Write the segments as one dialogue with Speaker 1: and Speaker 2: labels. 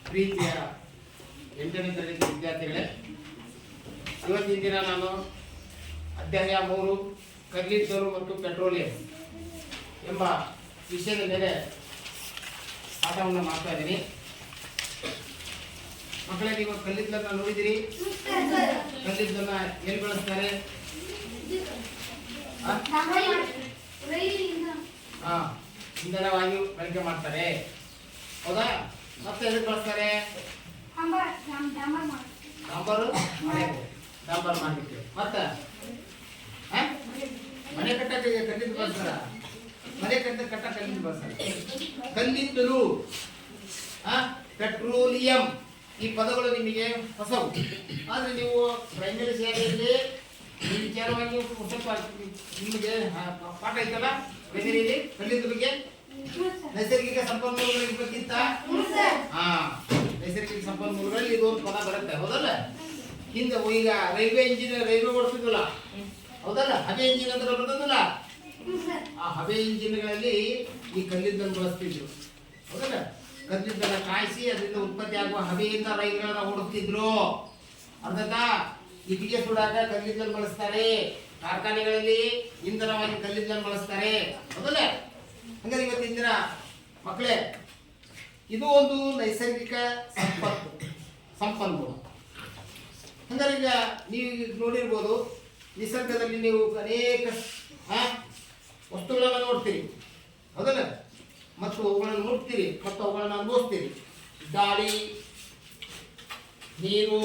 Speaker 1: ಪ್ರೀತಿಯ 8ನೇ ತರಗತಿ ವಿದ್ಯಾರ್ಥಿಗಳೇ, ಇವತ್ತಿನ ದಿನ ನಾನು ಅಧ್ಯಾಯ 3 ಕಲ್ಲಿದ್ದಲು ಮತ್ತು ಪೆಟ್ರೋಲಿಯಂ ಎಂಬ ವಿಷಯದ ಮೇಲೆ ಪಾಠವನ್ನು ಮಾಡ್ತಾ ಇದ್ದೀನಿ. ಮಕ್ಕಳೇ, ನೀವು ಕಲ್ಲಿದ್ದಲನ್ನ ನೋಡಿದಿರಿ? ಕಲ್ಲಿದ್ದಲನ್ನ ಎಲ್ಲಿ ಬಳಸ್ತಾರೆ? ಇಂಧನವಾಗಿ ಬಳಕೆ ಮಾಡ್ತಾರೆ, ಹೌದಾ? ಮತ್ತೆ ಎದಕ್ಕೆ ಬಳಸ್ತಾರೆ? ಡಾಂಬರ್ ಮಾಡಲಿಕ್ಕೆ. ಮತ್ತೆ ಮನೆ ಕಟ್ಟಕ್ಕೆ ಕಲ್ಲಿದ್ದು ಬಳಸ್ತಾರ. ಮನೆ ಕಟ್ಟ ಕಲ್ಲಿದ್ದು ಬಳಸ್ತಾರೆ. ಕಲ್ಲಿದ್ದಲು, ಪೆಟ್ರೋಲಿಯಂ, ಈ ಪದಗಳು ನಿಮಗೆ ಹೊಸವು. ಆದರೆ ನೀವು ಪ್ರೈಮರಿ ಶಾಲೆಯಲ್ಲಿ ಈ ವಿಚಾರವಾಗಿ ಸ್ವಲ್ಪ ನಿಮಗೆ ಪಾಠ ಐತಲ್ಲ ಬೆದರಿಯಲ್ಲಿ ಕಲ್ಲಿದ್ದಲಿಗೆ ನೈಸರ್ಗಿಕ ಸಂಪನ್ಮೂಲಗಳಿಗೆ ಗೊತ್ತಿತ್ತ? ನೈಸರ್ಗಿಕ ಸಂಪನ್ಮೂಲಗಳಲ್ಲಿ ಇದೊಂದು ಪದ ಬರುತ್ತೆ, ಹೌದಲ್ಲ? ಹಿಂದೆ ಈಗ ರೈಲ್ವೆ ಓಡಿಸ್ತಿದ್ವಲ್ಲ, ಹೌದಲ್ಲ? ಹಬೆ ಇಂಜಿನ್ ಅಂತ ಬರ್ತದಲ್ಲ, ಆ ಹಬೆ ಇಂಜಿನ್ಗಳಲ್ಲಿ ಈ ಕಲ್ಲಿದ್ದನ್ನು ಬಳಸ್ತಿದ್ರು, ಹೌದಲ್ಲ? ಕಲ್ಲಿದ್ದನ್ನ ಕಾಯಿಸಿ ಅದರಿಂದ ಉತ್ಪತ್ತಿ ಆಗುವ ಹಬೆಯಿಂದ ರೈಲುಗಳನ್ನ ಓಡಿಸ್ತಿದ್ರು. ಅರ್ಥಾತ್ ಇಟ್ಟಿಗೆ ಸುಡಾಕ ಕಲ್ಲಿದ್ದನ್ನು ಬಳಸ್ತಾರೆ, ಕಾರ್ಖಾನೆಗಳಲ್ಲಿ ಇಂಧನವಾಗಿ ಕಲ್ಲಿದ್ದನ್ನು ಬಳಸ್ತಾರೆ, ಹೌದಲ್ಲ? ಹಂಗಾರೆ ಇವತ್ತಿನ ದಿನ ಮಕ್ಕಳೇ, ಇದು ಒಂದು ನೈಸರ್ಗಿಕ ಸಂಪನ್ಮೂಲ. ಹಂಗಾರೆ ಈಗ ನೀವು ನೋಡಿರ್ಬೋದು, ನಿಸರ್ಗದಲ್ಲಿ ನೀವು ಅನೇಕ ವಸ್ತುಗಳನ್ನು ನೋಡ್ತೀರಿ, ಹೌದಲ್ಲ? ಮತ್ತು ಅವುಗಳನ್ನು ನೋಡ್ತೀರಿ ಮತ್ತು ಅವುಗಳನ್ನು ಅನುಭವಿಸ್ತೀರಿ. ಗಾಳಿ, ನೀರು,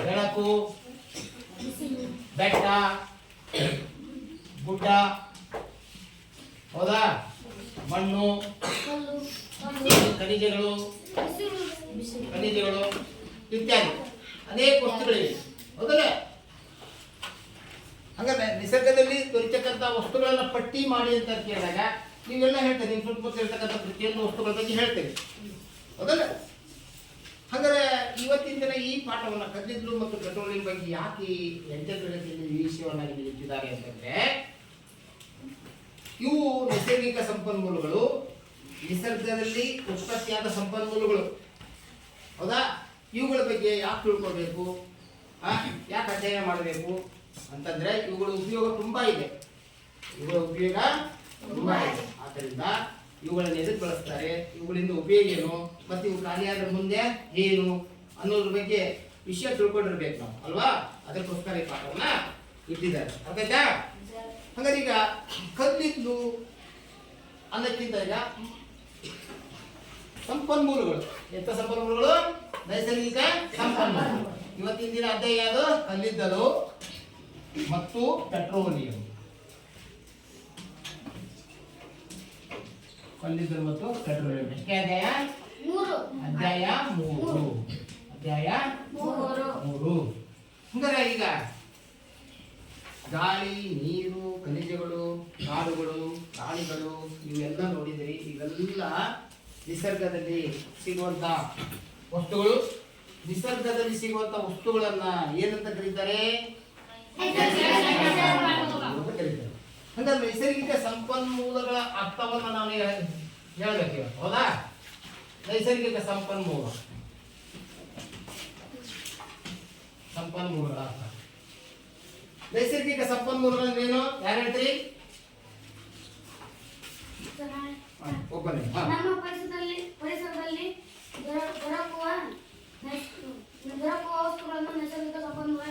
Speaker 1: ಬೆಳಕು, ಬೆಟ್ಟ, ಗುಡ್ಡ, ಹೌದಾ? ಮಣ್ಣು, ಖನಿಜಗಳು ಇತ್ಯಾದಿ ಅನೇಕ ವಸ್ತುಗಳಿವೆ, ಹೌದಲ್ಲ? ಹಾಗಾದ್ರೆ ನಿಸರ್ಗದಲ್ಲಿ ದೊರೆತಕ್ಕಂಥ ವಸ್ತುಗಳನ್ನ ಪಟ್ಟಿ ಮಾಡಿ ಅಂತ ಕೇಳಿದಾಗ ನೀವೆಲ್ಲ ಹೇಳ್ತೇವೆ, ನಿಮ್ಮ ಸುತ್ತಮುತ್ತ ಇರ್ತಕ್ಕಂಥ ಪ್ರತಿಯೊಂದು ವಸ್ತುಗಳ ಬಗ್ಗೆ ಹೇಳ್ತೇವೆ, ಹೌದಲ್ಲ? ಹಾಗಾದ್ರೆ ಇವತ್ತಿನ ದಿನ ಈ ಪಾಠವನ್ನು ಕಲ್ಲಿದ್ದಲು ಮತ್ತು ಪೆಟ್ರೋಲಿಯಂ ಬಗ್ಗೆ ಯಾಕೆ 8ನೇ ತರಗತಿಯಲ್ಲಿ ಈ ವಿಷಯವನ್ನಾಗಿ ನೀಡುತ್ತಿದ್ದಾರೆ ಅಂತಂದ್ರೆ, ಇವು ನೈಸರ್ಗಿಕ ಸಂಪನ್ಮೂಲಗಳು, ನಿಸರ್ಗದಲ್ಲಿ ಉತ್ಪತ್ತಿಯಾದ ಸಂಪನ್ಮೂಲಗಳು, ಹೌದಾ? ಇವುಗಳ ಬಗ್ಗೆ ಯಾಕೆ ತಿಳ್ಕೊಳ್ಬೇಕು, ಯಾಕೆ ಅಧ್ಯಯನ ಮಾಡಬೇಕು ಅಂತಂದ್ರೆ ಇವುಗಳ ಉಪಯೋಗ ತುಂಬಾ ಇದೆ. ಆದ್ದರಿಂದ ಇವುಗಳನ್ನ ಎದಕ್ಕೆ ಬಳಸ್ತಾರೆ, ಇವುಗಳಿಂದ ಉಪಯೋಗ ಏನು, ಮತ್ತೆ ಇವು ಖಾಲಿಯಾದ ಮುಂದೆ ಏನು ಅನ್ನೋದ್ರ ಬಗ್ಗೆ ವಿಷಯ ತಿಳ್ಕೊಂಡಿರ್ಬೇಕು ನಾವು, ಅಲ್ವಾ? ಅದಕ್ಕೋಸ್ಕರ ಈ ಪಾಠವನ್ನ ಇಟ್ಟಿದ್ದಾರೆ, ಅರ್ಥ ಆಯ್ತಾ? ಹಾಗಾದ್ರೆ ಈಗ ಕಲ್ಲಿದ್ದು ಅನ್ನಕ್ಕಿಂತ ಈಗ ಸಂಪನ್ಮೂಲಗಳು, ಎಂತ ಸಂಪನ್ಮೂಲಗಳು? ನೈಸರ್ಗಿಕ ಸಂಪನ್ಮೂಲಗಳು. ಇವತ್ತಿನ ದಿನ ಅಧ್ಯಾಯ ಅದು ಕಲ್ಲಿದ್ದಲು ಮತ್ತು ಪೆಟ್ರೋಲಿಯಂ. ಕಲ್ಲಿದ್ದಲು ಮತ್ತು ಪೆಟ್ರೋಲಿಯಂ ಎಷ್ಟೇ ಅಧ್ಯಾಯ? ಅಧ್ಯಾಯ 3. ಹಂಗಾರೆ ಈಗ ಗಾಳಿ, ನೀರು, ಖನಿಜಗಳು, ಕಾಡುಗಳು, ಪ್ರಾಣಿಗಳು ಇವೆಲ್ಲ ನೋಡಿದಿರಿ. ಇವೆಲ್ಲ ನಿಸರ್ಗದಲ್ಲಿ ಸಿಗುವಂತ ವಸ್ತುಗಳು. ನಿಸರ್ಗದಲ್ಲಿ ಸಿಗುವಂತ ವಸ್ತುಗಳನ್ನ ಏನಂತ ಕರೀತಾರೆ? ಹಂಗಾದ್ರೆ ನೈಸರ್ಗಿಕ ಸಂಪನ್ಮೂಲಗಳ ಅರ್ಥವನ್ನ ನಾನು ಹೇಳ್ಬೇಕು, ಹೌದಾ? ನೈಸರ್ಗಿಕ ಸಂಪನ್ಮೂಲಗಳ ಅರ್ಥ. ನೈಸರ್ಗಿಕ ಸಂಪನ್ಮೂಲಗಳೇನು? ಯಾರು ಹೇಳ್ತೀರಿ? ಒಬ್ಬನೇ.
Speaker 2: ನಮ್ಮ ಪರಿಸರದಲ್ಲಿ ದೊರಕುವ ವಸ್ತುಗಳನ್ನು ನೈಸರ್ಗಿಕ ಸಂಪನ್ಮೂಲ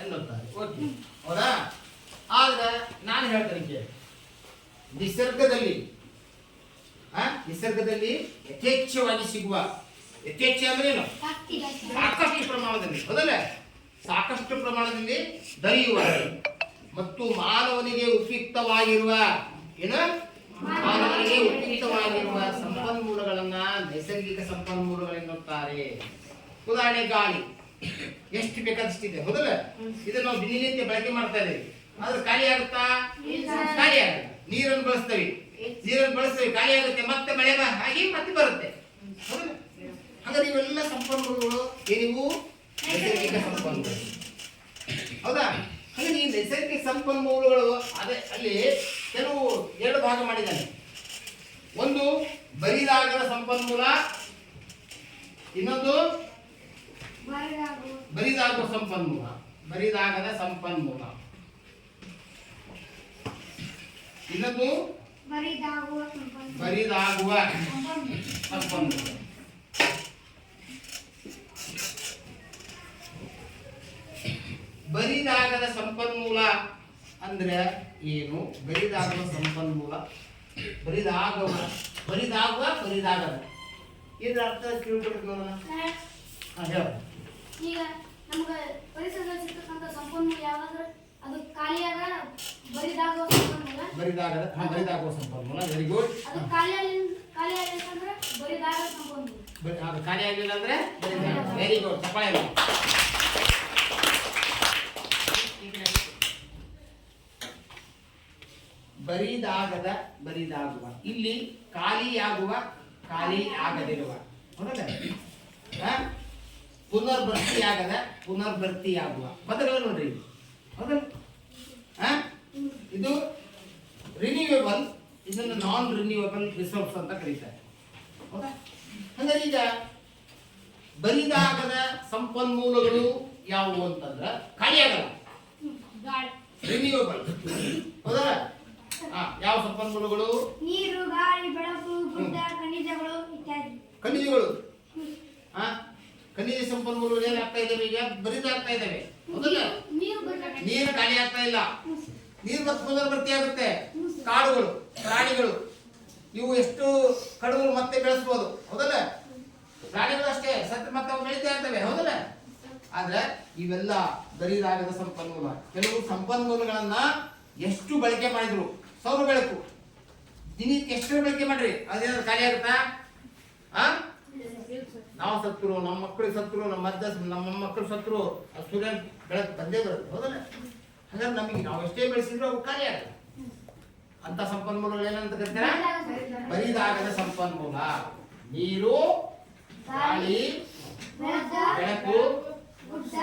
Speaker 1: ಎನ್ನುತ್ತಾರೆ. ಓಕೆ, ಹೌದಾ? ಆದ್ರೆ ನಾನು ಹೇಳ್ತೇನೆ, ನಿಸರ್ಗದಲ್ಲಿ ಯಥೇಚ್ಛವಾಗಿ ಸಿಗುವ, ಯಥೇಚ್ಛ ಅಂದ್ರೆ ಏನು? ಸಾಕಷ್ಟು ಪ್ರಮಾಣದಲ್ಲಿ, ಹೌದಲ್ಲ? ಸಾಕಷ್ಟು ಪ್ರಮಾಣದಲ್ಲಿ ದೊರೆಯುವ ಮತ್ತು ಮಾನವನಿಗೆ ಉಪಯುಕ್ತವಾಗಿರುವ ಸಂಪನ್ಮೂಲಗಳನ್ನ ನೈಸರ್ಗಿಕ ಸಂಪನ್ಮೂಲಗಳೆನ್ನುತ್ತಾರೆ. ಉದಾಹರಣೆ ಗಾಳಿ, ಎಷ್ಟು ಬೇಕಾದಷ್ಟಿದೆ, ಹೌದಲ್ಲ? ಇದನ್ನ ನಾವು ದಿನನಿತ್ಯ ಬಳಕೆ ಮಾಡ್ತಾ ಇದ್ದೇವೆ, ಆದ್ರೆ ಖಾಲಿ ಆಗುತ್ತಾ? ಖಾಲಿ ಆಗಲ್ಲ. ನೀರನ್ನು ಬಳಸ್ತೇವೆ, ಖಾಲಿ ಆಗುತ್ತೆ, ಮತ್ತೆ ಮಳೆ ಹಾಗೆ ಮತ್ತೆ ಬರುತ್ತೆ, ಹೌದಲ್ಲ? ಹಾಗಾದ್ರೆ ಇವೆಲ್ಲ ಸಂಪನ್ಮೂಲಗಳು ಏನಿವು? ನೈಸರ್ಗಿಕ ಸಂಪನ್ಮೂಲ, ಹೌದಾ? ಹಾಗೆ ಈ ನೈಸರ್ಗಿಕ ಸಂಪನ್ಮೂಲಗಳು ಅದೇ ಅಲ್ಲಿ ಕೆಲವು 2 ಭಾಗ ಮಾಡಿದ್ದಾನೆ. ಒಂದು ಬರಿದಾಗದ ಸಂಪನ್ಮೂಲ, ಇನ್ನೊಂದು ಒಣಗಿದ ಸಂಪನ್ಮೂಲ. ಬರಿದಾಗದ ಸಂಪನ್ಮೂಲ ಅಂದ್ರೆ ಏನು? ಗಾಳಿ, ನೀರು, ಖನಿಜಗಳು, ಇತ್ಯಾದಿ ಅನೇಕ ವಸ್ತುಗಳಿವೆ, ಹೌದಲ್ಲ? ಇನ್ನೊಂದು
Speaker 2: ಬರಿದಾಗುವ
Speaker 1: ಬರಿದಾಗುವ ಸಂಪನ್ಮೂಲ, ಬರಿದಾಗದ ಸಂಪನ್ಮೂಲ. ಇನ್ನೊಂದು
Speaker 2: ಬರಿದಾಗುವ ಸಂಪನ್ಮೂಲ.
Speaker 1: ಬರಿದಾಗುವ ಸಂಪನ್ಮೂಲ. ಬರಿದಾಗದ ಸಂಪನ್ಮೂಲ ಅಂದ್ರೆ ಏನು? ಬರಿದಾಗುವ ಸಂಪನ್ಮೂಲ, ಬರಿದಾಗುವ, ಬರಿದಾಗುವ, ಬರಿದಾಗದ, ಇದ್ರ ಅರ್ಥ ತಿಳ್ಕೊಬೇಕು ನೋಡೋಣ. ಹೇಳ.
Speaker 2: ಈಗ ನಮ್ಗೆ ಪರಿಸರದಲ್ಲಿ ಸಿಗ್ತಕ್ಕಂಥ ಸಂಪನ್ಮೂಲ ಯಾವ್ದಾದ್ರೆ ಅದು ಖಾಲಿಯಾಗ ಬರಿದಾಗುವ ಸಂಪನ್ಮೂಲ.
Speaker 1: ಬರಿದಾಗದ, ಬರಿದಾಗುವ ಸಂಪನ್ಮೂಲ. Very good.
Speaker 2: ಅದು ಖಾಲಿಯಾಗಿ ಅಂದ್ರೆ ಬರಿದಾಗದ ಸಂಪನ್ಮೂಲ.
Speaker 1: ಅದು ಖಾಲಿ ಆಗಲಿಲ್ಲ ಅಂದ್ರೆ ಬರಿದಾಗದ. Very good. ಚಪ್ಪಾಳೆ ಮಾಡಿ. ಬರಿದಾಗದ, ಬರಿದಾಗುವ. ಇಲ್ಲಿ ಖಾಲಿಯಾಗುವ, ಖಾಲಿ ಆಗದಿರುವ. ಹೌದಲ್ಲ? ಪುನರ್ಭರ್ತಿಯಾಗದ, ಪುನರ್ಭರ್ತಿಯಾಗುವ ಪದಗಳು ನೋಡ್ರಿ. ಹೌದಲ್ಲ? ಇದು ರಿನ್ಯೂವೇಬಲ್, ಇದನ್ನು ನಾನ್ ರಿನ್ಯೂವೇಬಲ್ ರಿಸೋರ್ಸ್ ಅಂತ ಕರೀತಾರೆ. ಹೌದಾ? ಅಂದ್ರೆ ಈಗ ಬರಿದಾಗದ ಸಂಪನ್ಮೂಲಗಳು ಯಾವುವು ಅಂತಂದ್ರೆ ಖಾಲಿ ಆಗಲ್ಲ, ರಿನ್ಯೂವೇಬಲ್. ಹೌದಾ? ಯಾವ ಸಂಪನ್ಮೂಲಗಳು?
Speaker 2: ನೀರು, ಗಾಳಿ, ಬೆಳಕು, ಗುಡ್ಡ, ಖನಿಜಗಳು ಇತ್ಯಾದಿ.
Speaker 1: ಖನಿಜಗಳು. ಖನಿಜ ಸಂಪನ್ಮೂಲಗಳು ಏನಾಗ್ತಾ ಇದಾವೆ? ಈಗ ಬರಿದಾಗ್ತಾ ಇದಾವೆ. ಹೌದಲ್ಲ? ನೀರು ಖಾಲಿ ಆಗ್ತಾ ಇಲ್ಲ, ನೀರು ಮತ್ತೆ ಪುನರ್ಭರ್ತಿ ಆಗುತ್ತೆ. ಕಾಡುಗಳು, ಪ್ರಾಣಿಗಳು, ಇವು ಎಷ್ಟು ಕಡುಗಳು ಮತ್ತೆ ಬೆಳೆಸಬಹುದು. ಹೌದಲ್ಲ? ಪ್ರಾಣಿಗಳು ಅಷ್ಟೇ, ಸತ್ತು ಮತ್ತೆ ಅವು ಬೆಳೀತಾ ಇರ್ತವೆ. ಹೌದಲ್ಲ? ಆದ್ರೆ ಇವೆಲ್ಲ ಬರಿದಾಗದ ಸಂಪನ್ಮೂಲ. ಕೆಲವು ಸಂಪನ್ಮೂಲಗಳನ್ನ ಎಷ್ಟು ಬಳಕೆ ಮಾಡಿದ್ರು, ಸೌರ ಬೆಳಕು ದಿನಕ್ಕೆ ಎಷ್ಟು ಬಳಕೆ ಮಾಡ್ರಿ, ಅದೇನಾದ್ರು ಖಾಲಿ ಆಗುತ್ತಾ? ನಾವು ಸತ್ರು, ನಮ್ಮ ಮಕ್ಕಳು ಸತ್ರು, ನಮ್ಮ ಮಕ್ಕಳು ಸತ್ರು, ಸೂರ್ಯ ಬೆಳಕು ಬಂದೇ ಬರುತ್ತೆ. ಹೌದಲ್ಲ? ಹಾಗಾದ್ರೆ ನಮಗೆ ನಾವು ಎಷ್ಟೇ ಬೆಳೆಸಿದ್ರು ಅವು ಖಾಲಿ ಆಗಲ್ಲ. ಅಂತ ಸಂಪನ್ಮೂಲಗಳು ಏನಂತ ಕರೀತಾರೆ? ಬರಿದಾಗದ ಸಂಪನ್ಮೂಲ. ನೀರು, ಗಾಳಿ, ಬೆಳಕು, ಗುಡ್ಡ,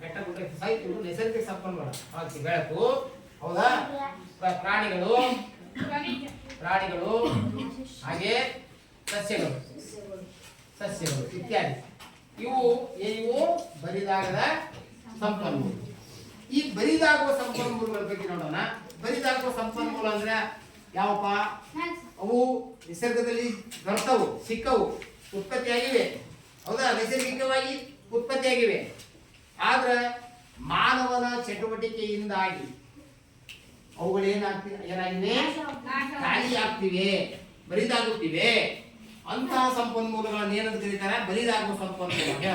Speaker 1: ಬೆಟ್ಟ ಗುಡ್ಡ ಸಾಹಿತ್ಯ ನೈಸರ್ಗಿಕ ಸಂಪನ್ಮೂಲ. ಬೆಳಕು, ಹೌದಾ? ಪ್ರಾಣಿಗಳು, ಹಾಗೆ ಸಸ್ಯಗಳು ಇತ್ಯಾದಿ. ಇವು ಬರಿದಾಗದ ಸಂಪನ್ಮೂಲ. ಈ ಬರಿದಾಗುವ ಸಂಪನ್ಮೂಲಗಳ ಬಗ್ಗೆ ನೋಡೋಣ. ಬರಿದಾಗುವ ಸಂಪನ್ಮೂಲ ಅಂದ್ರೆ ಯಾವಪ್ಪ? ಅವು ನಿಸರ್ಗದಲ್ಲಿ ದೊರೆತವು, ಸಿಕ್ಕವು, ಉತ್ಪತ್ತಿಯಾಗಿವೆ. ಹೌದಾ? ನೈಸರ್ಗಿಕವಾಗಿ ಉತ್ಪತ್ತಿಯಾಗಿವೆ. ಆದ್ರೆ ಮಾನವನ ಚಟುವಟಿಕೆಯಿಂದಾಗಿ ಅವುಗಳು ಏನಾಗಿವೆ? ಖಾಲಿ ಆಗ್ತಿವೆ, ಬರಿದಾಗುತ್ತಿವೆ. ಅಂತಹ ಸಂಪನ್ಮೂಲಗಳನ್ನು ಏನಂತ ಕರೀತಾರೆ? ಬರಿದಾಗುವ ಸಂಪನ್ಮೂಲ.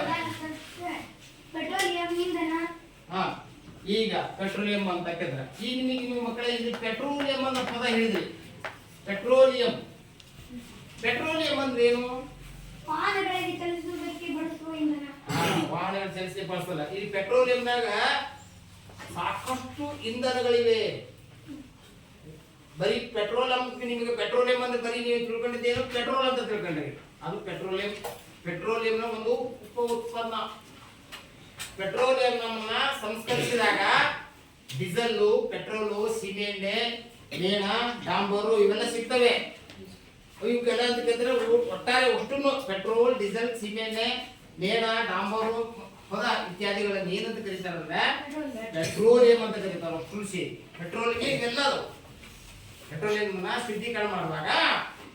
Speaker 2: ಪೆಟ್ರೋಲಿಯಂ, ಇಂಧನ.
Speaker 1: ಈಗ ಪೆಟ್ರೋಲಿಯಂ ಅಂತ ಕೇಳಿದ್ರೆ ಈಗ ನೀವು ಮಕ್ಕಳೇ ಇಲ್ಲಿ ಪೆಟ್ರೋಲಿಯಂ ಅನ್ನೋ ಪದ ಹೇಳಿದ್ರಿ. ಪೆಟ್ರೋಲಿಯಂ ಅಂದ್ರೆ ಏನು?
Speaker 2: ವಾಹನಗಳಿಗೆ ಚಲಿಸುವುದಕ್ಕೆ ಬಳಸುವ ಇಂಧನ.
Speaker 1: ವಾಹನಗಳು ಚಲಿಸಿ ಬಳಸಲ್ಲ. ಈ ಪೆಟ್ರೋಲಿಯಂನಾಗ ಸಾಕಷ್ಟು ಇಂಧನಗಳಿವೆ. ಬರೀ ಪೆಟ್ರೋಲಿಯಂ, ನಿಮಗೆ ಪೆಟ್ರೋಲಿಯಂ ಅಂದ್ರೆ ಬರೀ ನೀವು ತಿಳ್ಕೊಂಡಿದ್ದೇನು? ಪೆಟ್ರೋಲ್ ಅಂತ ತಿಳ್ಕೊಂಡ್ರಿ. ಅದು ಪೆಟ್ರೋಲಿಯಂನ ಒಂದು ಉಪ ಉತ್ಪನ್ನ. ಪೆಟ್ರೋಲಿಯಂ ನಮ್ಮನ್ನ ಸಂಸ್ಕರಿಸಿದಾಗ ಡೀಸೆಲ್, ಪೆಟ್ರೋಲು, ಸೀಮೆಎಣ್ಣೆ, ಮೇಣ, ಡಾಂಬರು ಇವೆಲ್ಲ ಸಿಗ್ತವೆ. ಇವಕ್ಕೆಲ್ಲ ಅಂತ ಕೇಳಿದ್ರೆ ಒಟ್ಟಾರೆ ಒಟ್ಟನ್ನು ಪೆಟ್ರೋಲ್, ಡೀಸೆಲ್, ಸೀಮೆಎಣ್ಣೆ, ಮೇಣ, ಡಾಂಬರು, ಹೌದಾ ಇತ್ಯಾದಿಗಳನ್ನು ಏನಂತ ಕರೀತಾರಂದ್ರೆ ಪೆಟ್ರೋಲಿಯಂ ಅಂತ ಕರೀತಾರೆ. ಕೃಷಿ ಪೆಟ್ರೋಲ್ಗೆ ಇವೆಲ್ಲ ಪೆಟ್ರೋಲಿಯಂನ ಶುದ್ಧೀಕರಣ ಮಾಡುವಾಗ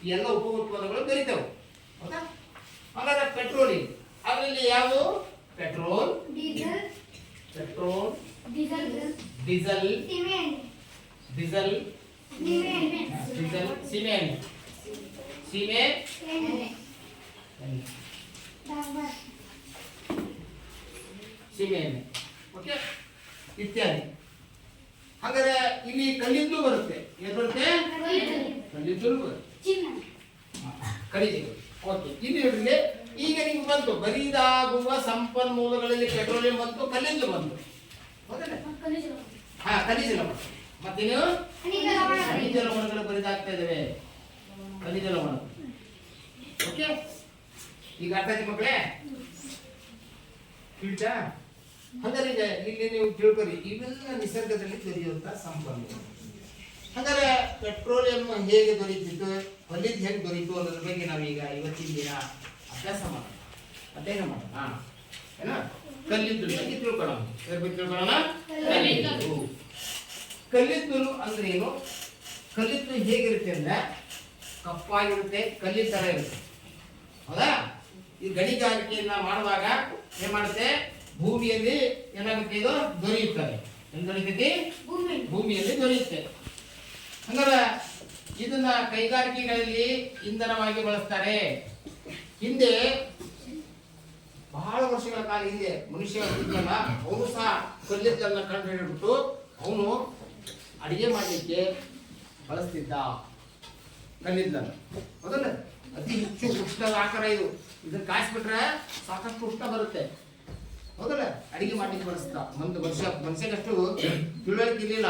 Speaker 1: ಈ ಎಲ್ಲ ಉಪ ಉತ್ಪನ್ನಗಳು ಬೆರೀತವೆ. ಹೌದಾ? ಹಾಗಾದ್ರೆ ಪೆಟ್ರೋಲಿಯಂ ಅದರಲ್ಲಿ ಯಾವುದು? ಪೆಟ್ರೋಲ್, ಡೀಸೆಲ್, ಸೀಮೆಎಣ್ಣೆ, ಓಕೆ ಇತ್ಯಾದಿ. ಹಾಗಾದ್ರೆ ಇಲ್ಲಿ ಕಲ್ಲಿದ್ದಲು ಬರುತ್ತೆ. ಏನು ಬರುತ್ತೆ? ಕಲ್ಲಿದ್ದಲು ಬರುತ್ತೆ, ಖನಿಜಗಳು. ಓಕೆ, ಇಲ್ಲಿ ನೋಡ್ರಿ, ಈಗ ನಿಮ್ಗೆ ಬಂತು ಬರಿದಾಗುವ ಸಂಪನ್ಮೂಲಗಳಲ್ಲಿ ಪೆಟ್ರೋಲಿಯಂ ಬಂತು, ಕಲ್ಲಿದ್ದಲು ಬಂತು. ಹೌದಲ್ಲ? ಖನಿಜ ಲವಣ. ಮತ್ತೇನು? ಖನಿಜ ಲವಣಗಳು ಬರಿದಾಗ್ತಾ ಇದಾವೆ. ಖನಿಜ ಲವಣ. ಓಕೆ, ಈಗ ಅರ್ಥ ಆಯ್ತು ಮಕ್ಕಳೇ? ತಿಳಿತಾ? ಹಾಗಾದ್ರೆ ಈಗ ಇಲ್ಲಿ ನೀವು ತಿಳ್ಕೊರಿ, ಇವೆಲ್ಲ ನಿಸರ್ಗದಲ್ಲಿ ದೊರೆಯುವಂತಹ ಸಂಪನ್ಮೂಲ. ಹಾಗಾದ್ರೆ ಪೆಟ್ರೋಲಿಯಂ ಹೇಗೆ ದೊರೀತಿತ್ತು, ಕಲ್ಲಿದ್ದು ಹೇಗೆ ದೊರೀತು ಅನ್ನೋದ್ರ ಬಗ್ಗೆ ನಾವೀಗ ಇವತ್ತಿನ ದಿನ ಅಭ್ಯಾಸ ಮಾಡೋಣ, ಅಧ್ಯಯನ ಮಾಡೋಣ. ಏನ ಕಲ್ಲಿದ್ದಲು ಬಗ್ಗೆ ತಿಳ್ಕೊಳ್ಳೋಣ. ಇದ್ರ ಬಗ್ಗೆ ತಿಳ್ಕೊಳ್ಳೋಣ. ಕಲ್ಲಿದ್ದಲು. ಕಲ್ಲಿದ್ದಲು ಅಂದ್ರೆ ಏನು? ಕಲ್ಲಿದ್ದಲು ಹೇಗಿರುತ್ತೆ ಅಂದ್ರೆ ಕಪ್ಪಾಗಿರುತ್ತೆ, ಕಲ್ಲಿನ ತರ ಇರುತ್ತೆ. ಹೌದಾ? ಈ ಗಣಿಗಾರಿಕೆಯನ್ನ ಮಾಡುವಾಗ ಏನ್ ಮಾಡುತ್ತೆ, ಭೂಮಿಯಲ್ಲಿ ಏನಾಗುತ್ತೆ, ಇದು ದೊರೆಯುತ್ತದೆ. ಏನ್ ದೊರೆಯುತ್ತೆ? ಭೂಮಿಯಲ್ಲಿ ದೊರೆಯುತ್ತೆ. ಹಂಗಾರೆ ಇದನ್ನ ಕೈಗಾರಿಕೆಗಳಲ್ಲಿ ಇಂಧನವಾಗಿ ಬಳಸ್ತಾರೆ. ಹಿಂದೆ ಬಹಳ ವರ್ಷಗಳ ಕಾಲ ಹಿಂದೆ ಮನುಷ್ಯ ಇದ್ದಲ್ಲ, ಅವನು ಸಹ ಕಲ್ಲಿದ್ದನ್ನ ಕಂಡು ಹಿಡಿದ್ಬಿಟ್ಟು ಅವನು ಅಡಿಗೆ ಮಾಡಲಿಕ್ಕೆ ಬಳಸ್ತಿದ್ದ ಕಲ್ಲಿದ್ದನ್ನು. ಹೌದಲ್ಲ? ಅತಿ ಹೆಚ್ಚು ಉಷ್ಣದ ಆಕಾರ ಇದು. ಇದನ್ನ ಕಾಯಿಸ್ಬಿಟ್ರೆ ಸಾಕಷ್ಟು ಉಷ್ಣ ಬರುತ್ತೆ. ಹೌದಲ್ಲ? ಅಡಿಗೆ ಮಾಡ್ಲಿಕ್ಕೆ ಬಳಸ್ತಿದ್ದ. ಒಂದು ಮನುಷ್ಯಗಷ್ಟು ತಿಳುವಳಿಕೆ ಇರಲಿಲ್ಲ.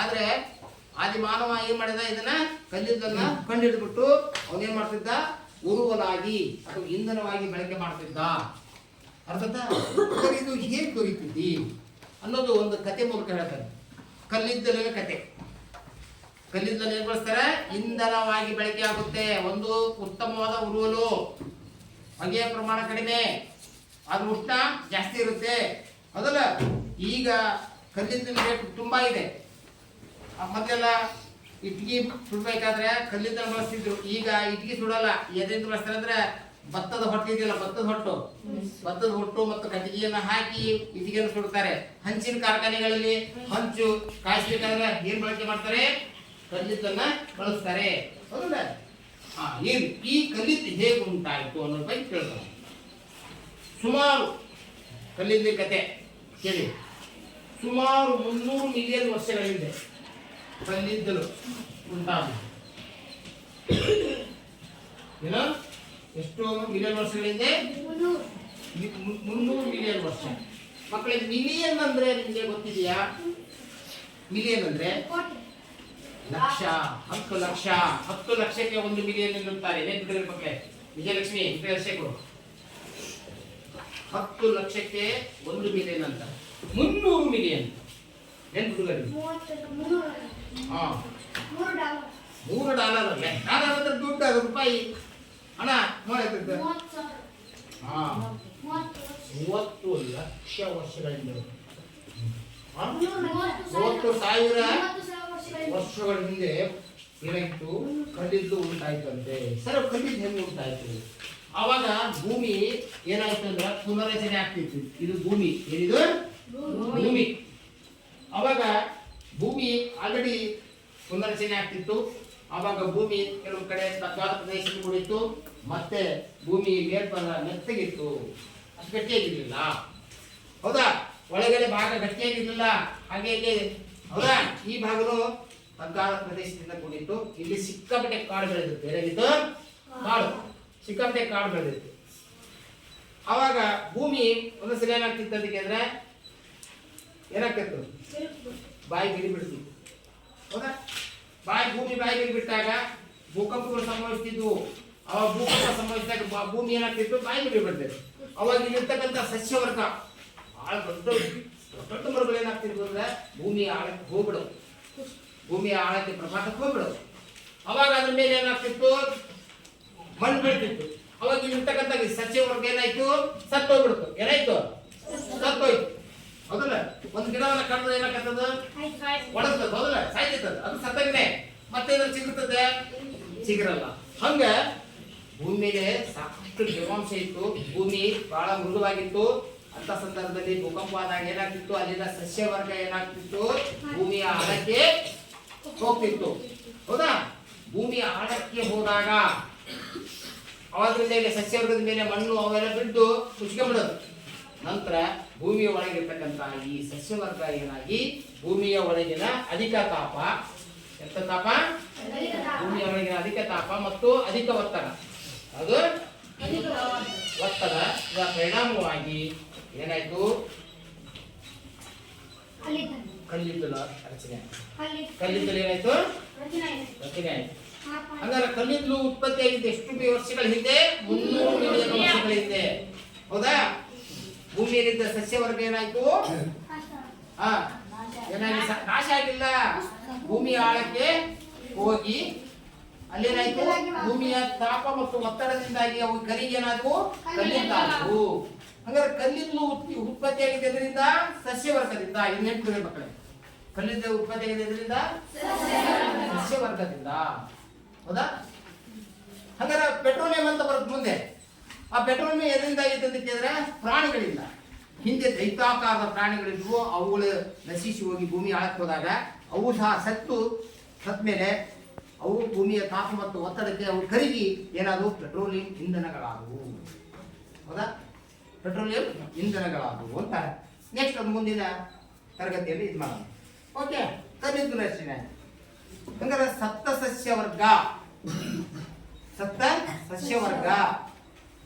Speaker 1: ಆದ್ರೆ ಆದಿ ಮಾನವ ಏನ್ ಮಾಡಿದ, ಇದನ್ನ ಕಲ್ಲಿದ್ದನ್ನ ಕಂಡು ಹಿಡಿದ್ಬಿಟ್ಟು ಅವನೇನ್ ಮಾಡ್ತಿದ್ದ, ಉರುವಲಾಗಿ ಅಥವಾ ಇಂಧನವಾಗಿ ಬಳಕೆ ಮಾಡ್ತಿದ್ದ. ಅರ್ಥಾತ್ ಇದು ಹೇಗೆ ದೊರೀತಿದ್ದಿ ಅನ್ನೋದು ಒಂದು ಕತೆ ಮೂಲಕ ಹೇಳ್ತಾರೆ. ಕಲ್ಲಿದ್ದಲಿನ ಕತೆ. ಕಲ್ಲಿದ್ದಲು ಏನ್ ಬಳಸ್ತಾರೆ? ಇಂಧನವಾಗಿ ಬಳಕೆ ಆಗುತ್ತೆ. ಒಂದು ಉತ್ತಮವಾದ ಉರುವಲು, ಹೊಗೆಯ ಪ್ರಮಾಣ ಕಡಿಮೆ, ಅದ್ರ ಉಷ್ಣ ಜಾಸ್ತಿ ಇರುತ್ತೆ. ಹೌದಲ್ಲ? ಈಗ ಕಲ್ಲಿದ್ದಲಿನ ರೇಟ್ ತುಂಬಾ ಇದೆ. ಮೊದಲೆಲ್ಲ ಇಟ್ಗಿ ಸುಡ್ಬೇಕಾದ್ರೆ ಕಲ್ಲಿದ್ದಲು ಬಳಸ್ತಿದ್ರು. ಈಗ ಇಟ್ಗಿ ಸುಡಲ್ಲ. ಎದರಿಂದ ಬಳಸ್ತಾರೆ ಅಂದ್ರೆ ಭತ್ತದ ಹೊಟ್ಟು ಇದೆಯಲ್ಲ, ಭತ್ತದ ಹೊಟ್ಟು ಮತ್ತು ಕಟ್ಟಿಗೆಯನ್ನ ಹಾಕಿ ಇಟ್ಟಿಗೆಯನ್ನು ಸುಡ್ತಾರೆ. ಹಂಚಿನ ಕಾರ್ಖಾನೆಗಳಲ್ಲಿ ಹಂಚು ಕಾಯಿಸ್ಬೇಕಾದ್ರೆ ಏನ್ ಬಳಕೆ ಮಾಡ್ತಾರೆ? ಕಲ್ಲಿದ್ದನ್ನ ಬಳಸ್ತಾರೆ. ಹೌದಲ್ಲ? ಈ ಕಲ್ಲಿದ್ದು ಹೇಗೆ ಉಂಟಾಯಿತು ಅನ್ನೋದ್ರ ಬಗ್ಗೆ ಕೇಳ್ತಾರೆ. ಸುಮಾರು ಕಲ್ಲಿದ್ದ ಕತೆ ಕೇಳಿ. ಸುಮಾರು 300 ಮಿಲಿಯನ್ ವರ್ಷಗಳ ಹಿಂದೆ ಕಲ್ಲಿದ್ದಲು ಉಂಟಾದ. ಏನೋ ಎಷ್ಟು ಮಿಲಿಯನ್ ವರ್ಷಗಳ ಹಿಂದೆ? 300 ಮಿಲಿಯನ್ ವರ್ಷ. ಮಕ್ಕಳಿಗೆ ಮಿಲಿಯನ್ ಅಂದ್ರೆ ನಿಮಗೆ ಗೊತ್ತಿದೆಯಾ? ಮಿಲಿಯನ್ ಅಂದ್ರೆ ಲಕ್ಷ, 10 ಲಕ್ಷ. 10 ಲಕ್ಷಕ್ಕೆ 1 ಮಿಲಿಯನ್ ಎನ್ನುತ್ತಾರೆ. ನೆನಪಿಟ್ಟಿರೋ ಮಕ್ಕಳೇ, ವಿಜಯಲಕ್ಷ್ಮಿ ಇಂಟರ್ಶೇಖರು 10 ಲಕ್ಷಕ್ಕೆ 1 ಮಿಲಿಯನ್ ಅಂತ. 300 ಮಿಲಿಯನ್ ನೆನಪಿಟ್ಟಿದ್ದಾರೆ. $3 ಅಲ್ಲೇ. ಡಾಲರ್ ಅಂದ್ರೆ ದುಡ್ಡು, ಅದು ರೂಪಾಯಿ. ಹಣ ನೋಡಿ. 30 ಲಕ್ಷ ವರ್ಷಗಳಿಂದ, 30,000 ವರ್ಷಗಳ ಹಿಂದೆ ಏನಾಯ್ತು? ಕಲ್ಲಿದ್ದು ಉಂಟಾಯ್ತಂತೆ. ಸರ್, ಕಲ್ಲಿದ್ದು ಹೆಂಗೆ ಉಂಟಾಯ್ತು? ಆವಾಗ ಭೂಮಿ ಏನಾಯ್ತು ಅಂದ್ರೆ ಪುನರಚನೆ ಆಗ್ತಿತ್ತು. ಇದು ಭೂಮಿ, ಏನಿದು ಭೂಮಿ. ಅವಾಗ ಭೂಮಿ ಆಲ್ರೆಡಿ ಪುನರಚನೆ ಆಗ್ತಿತ್ತು. ಆವಾಗ ಭೂಮಿ ಕೆಲವು ಕಡೆ ತಗ್ಗಾದ ಪ್ರದೇಶಕ್ಕೆ ಕೂಡಿತ್ತು, ಮತ್ತೆ ಭೂಮಿ ಮೇಲ್ಪದ ಮೆತ್ತಗಿತ್ತು, ಅಷ್ಟು ಗಟ್ಟಿಯಾಗಿರ್ಲಿಲ್ಲ. ಹೌದಾ? ಒಳಗಡೆ ಭಾಗ ಗಟ್ಟಿಯಾಗಿರ್ಲಿಲ್ಲ, ಹಾಗೆ ಹೌದಾ? ಈ ಭಾಗನು ತಗ್ಗಾದ ಪ್ರದೇಶದಿಂದ ಕೂಡಿತ್ತು. ಇಲ್ಲಿ ಸಿಕ್ಕಾಪಟ್ಟೆ ಕಾಡು ಬೆಳೆದಿತ್ತು. ಏನಾಗಿತ್ತು? ಕಾಡು, ಸಿಕ್ಕಾಪಟ್ಟೆ ಕಾಡು ಬೆಳೆದಿತ್ತು. ಅವಾಗ ಭೂಮಿ ಒಂದೊಂದ್ಸರಿ ಏನಾಗ್ತಿತ್ತು ಅದಕ್ಕೆ ಅಂದ್ರೆ ಏನಾಗ್ತಿತ್ತು? ಬಾಯಿ ಬಿಡಿ ಬಿಡ್ತಿತ್ತು. ಹೌದಾ? ಭೂಮಿ ಬಾಯಿ ಬಿಡಿ ಬಿಟ್ಟಾಗ ಭೂಕಂಪಗಳು ಸಂಭವಿಸ್ತಿದ್ವು. ಅವಾಗ ಭೂಕಂಪ ಸಂಭವಿಸಿದಾಗ ಭೂಮಿ ಏನಾಗ್ತಿತ್ತು? ಬಾಯಿ ಬಿಡಿ ಬಿಡ್ತಿತ್ತು. ಅವಾಗ ಇಲ್ಲಿರ್ತಕ್ಕಂಥ ಸಸ್ಯವರ್ಗ ಬಹಳ ದೊಡ್ಡ ಮರಗಳು ಏನಾಗ್ತಿದ್ವು ಅಂದ್ರೆ ಭೂಮಿಯ ಆಳಕ್ಕೆ ಹೋಗ್ಬಿಡೋದು, ಭೂಮಿಯ ಆಳಕ್ಕೆ ಪ್ರಪಾತಕ್ಕೆ ಹೋಗ್ಬಿಡೋದು. ಅವಾಗ ಅದ್ರ ಮೇಲೆ ಏನಾಗ್ತಿತ್ತು? ಮಣ್ಣು ಬೀಳ್ತಿತ್ತು. ಅವಾಗ ಇಲ್ಲಿರ್ತಕ್ಕಂಥ ಸಸ್ಯವರ್ಗ ಏನಾಯ್ತು? ಸತ್ತೋಗ್ಬಿಡ್ತು. ಏನಾಯ್ತು? ಸತ್ತೋಯ್ತು. ಹೌದಲ್ಲ? ಒಂದು ಗಿಡವನ್ನ ಕಡಿದ್ರೆ ಏನಾಗ್ತದ? ಒಣಗ್ತದ. ಹೌದಲ್ಲ? ಸಾಯ್ತದ. ಅದು ಸತ್ತಂಗೆ ಮತ್ತೆ ಸಿಗುತ್ತದೆ? ಸಿಗಿರಲ್ಲ. ಹಂಗ ಭೂಮಿ ಮೇಲೆ ಸಾಕಷ್ಟು ಜೀವಾಂಶ ಇತ್ತು. ಭೂಮಿ ಬಹಳ ಮೃದುವಾಗಿತ್ತು. ಅಂತ ಸಂದರ್ಭದಲ್ಲಿ ಭೂಕಂಪ ಆದಾಗ ಏನಾಗ್ತಿತ್ತು? ಅಲ್ಲಿನ ಸಸ್ಯವರ್ಗ ಏನಾಗ್ತಿತ್ತು? ಭೂಮಿಯ ಆಳಕ್ಕೆ ಹೋಗ್ತಿತ್ತು. ಹೌದಾ? ಭೂಮಿಯ ಆಳಕ್ಕೆ ಹೋದಾಗ ಅದ್ರ ಮೇಲೆ ಸಸ್ಯವರ್ಗದ ಮೇಲೆ ಮಣ್ಣು ಅವೆಲ್ಲ ಬಿದ್ದು ಮುಚ್ಕೊಂಡ್ಬಿಡೋದು. ನಂತರ ಭೂಮಿಯ ಒಳಗಿರ್ತಕ್ಕಂಥ ಈ ಸಸ್ಯವರ್ಗ ಏನಾಗಿ ಭೂಮಿಯ ಒಳಗಿನ ಅಧಿಕ ತಾಪ, ಎಂತ ತಾಪ? ಭೂಮಿಯ ಒಳಗಿನ ಅಧಿಕ ತಾಪ ಮತ್ತು ಅಧಿಕ ಒತ್ತಡ, ಅದು ಒತ್ತಡ ಪರಿಣಾಮವಾಗಿ ಏನಾಯ್ತು? ಕಲ್ಲಿದ್ದಲು ರಚನೆ. ಕಲ್ಲಿದ್ದಲು ಏನಾಯ್ತು? ರಚನೆ ಆಯ್ತು. ಹಂಗಾರೆ ಕಲ್ಲಿದ್ದಲು ಉತ್ಪತ್ತಿ ಆಗಿದ್ದು ಎಷ್ಟು ವರ್ಷಗಳ ಹಿಂದೆ? 300 ಮಿಲಿಯನ್ ವರ್ಷಗಳ ಹಿಂದೆ. ಹೌದಾ? ಭೂಮಿಯಲ್ಲಿದ್ದ ಸಸ್ಯವರ್ಗ ಏನಾಯ್ತು? ಏನಾಗಿ ನಾಶ ಆಗಿಲ್ಲ. ಭೂಮಿಯ ಆಳಕ್ಕೆ ಹೋಗಿ ಅಲ್ಲೇನಾಯ್ತು ಭೂಮಿಯ ತಾಪ ಮತ್ತು ಒತ್ತಡದಿಂದಾಗಿ ಅವು ಕರಿಗೆ ಏನಾದವು ಕಲ್ಲಿದ್ದಾದವು. ಹಂಗಾರೆ ಕಲ್ಲಿದ್ದು ಉತ್ಪತ್ತಿಯಾಗಿದೆ ಇದರಿಂದ ಸಸ್ಯವರ್ಗದಿಂದ. ಇದು ನೆನಪಿದೆ ಮಕ್ಕಳೇ, ಕಲ್ಲಿದ್ದ ಉತ್ಪತ್ತಿಯಾಗಿದೆ ಇದರಿಂದ ಸಸ್ಯವರ್ಗದಿಂದ. ಹೌದಾ? ಹಂಗಾರೆ ಪೆಟ್ರೋಲಿಯಂ ಅಂತ ಬರುತ್ತೆ ಮುಂದೆ. ಆ ಪೆಟ್ರೋಲಿಯಂ ಎದರಿಂದ ಆಗಿತ್ತು ಅಂತ ಕೇಳಿದ್ರೆ ಪ್ರಾಣಿಗಳಿಂದ. ಹಿಂದೆ ದೈತ್ಯಾಕಾರದ ಪ್ರಾಣಿಗಳಿದ್ವು, ಅವುಗಳು ನಶಿಸಿ ಹೋಗಿ ಭೂಮಿ ಆಳಕ್ಕೆ ಹೋದಾಗ ಅವು ಸಹ ಸತ್ತ ಮೇಲೆ ಅವು ಭೂಮಿಯ ತಾಪ ಮತ್ತು ಒತ್ತಡಕ್ಕೆ ಅವು ಕರಗಿ ಏನಾದವು ಪೆಟ್ರೋಲಿಯಂ ಇಂಧನಗಳಾದವು. ಹೌದಾ? ಪೆಟ್ರೋಲಿಯಂ ಇಂಧನಗಳಾದವು ಅಂತ ನೆಕ್ಸ್ಟ್ ಒಂದು ಮುಂದಿನ ತರಗತಿಯಲ್ಲಿ ಇದು ಮಾಡೋಣ. ಓಕೆ, ಕಲ್ಲಿದ್ದು ರಚನೆ. ಹಂಗಾರೆ ಸಪ್ತ ಸಸ್ಯವರ್ಗ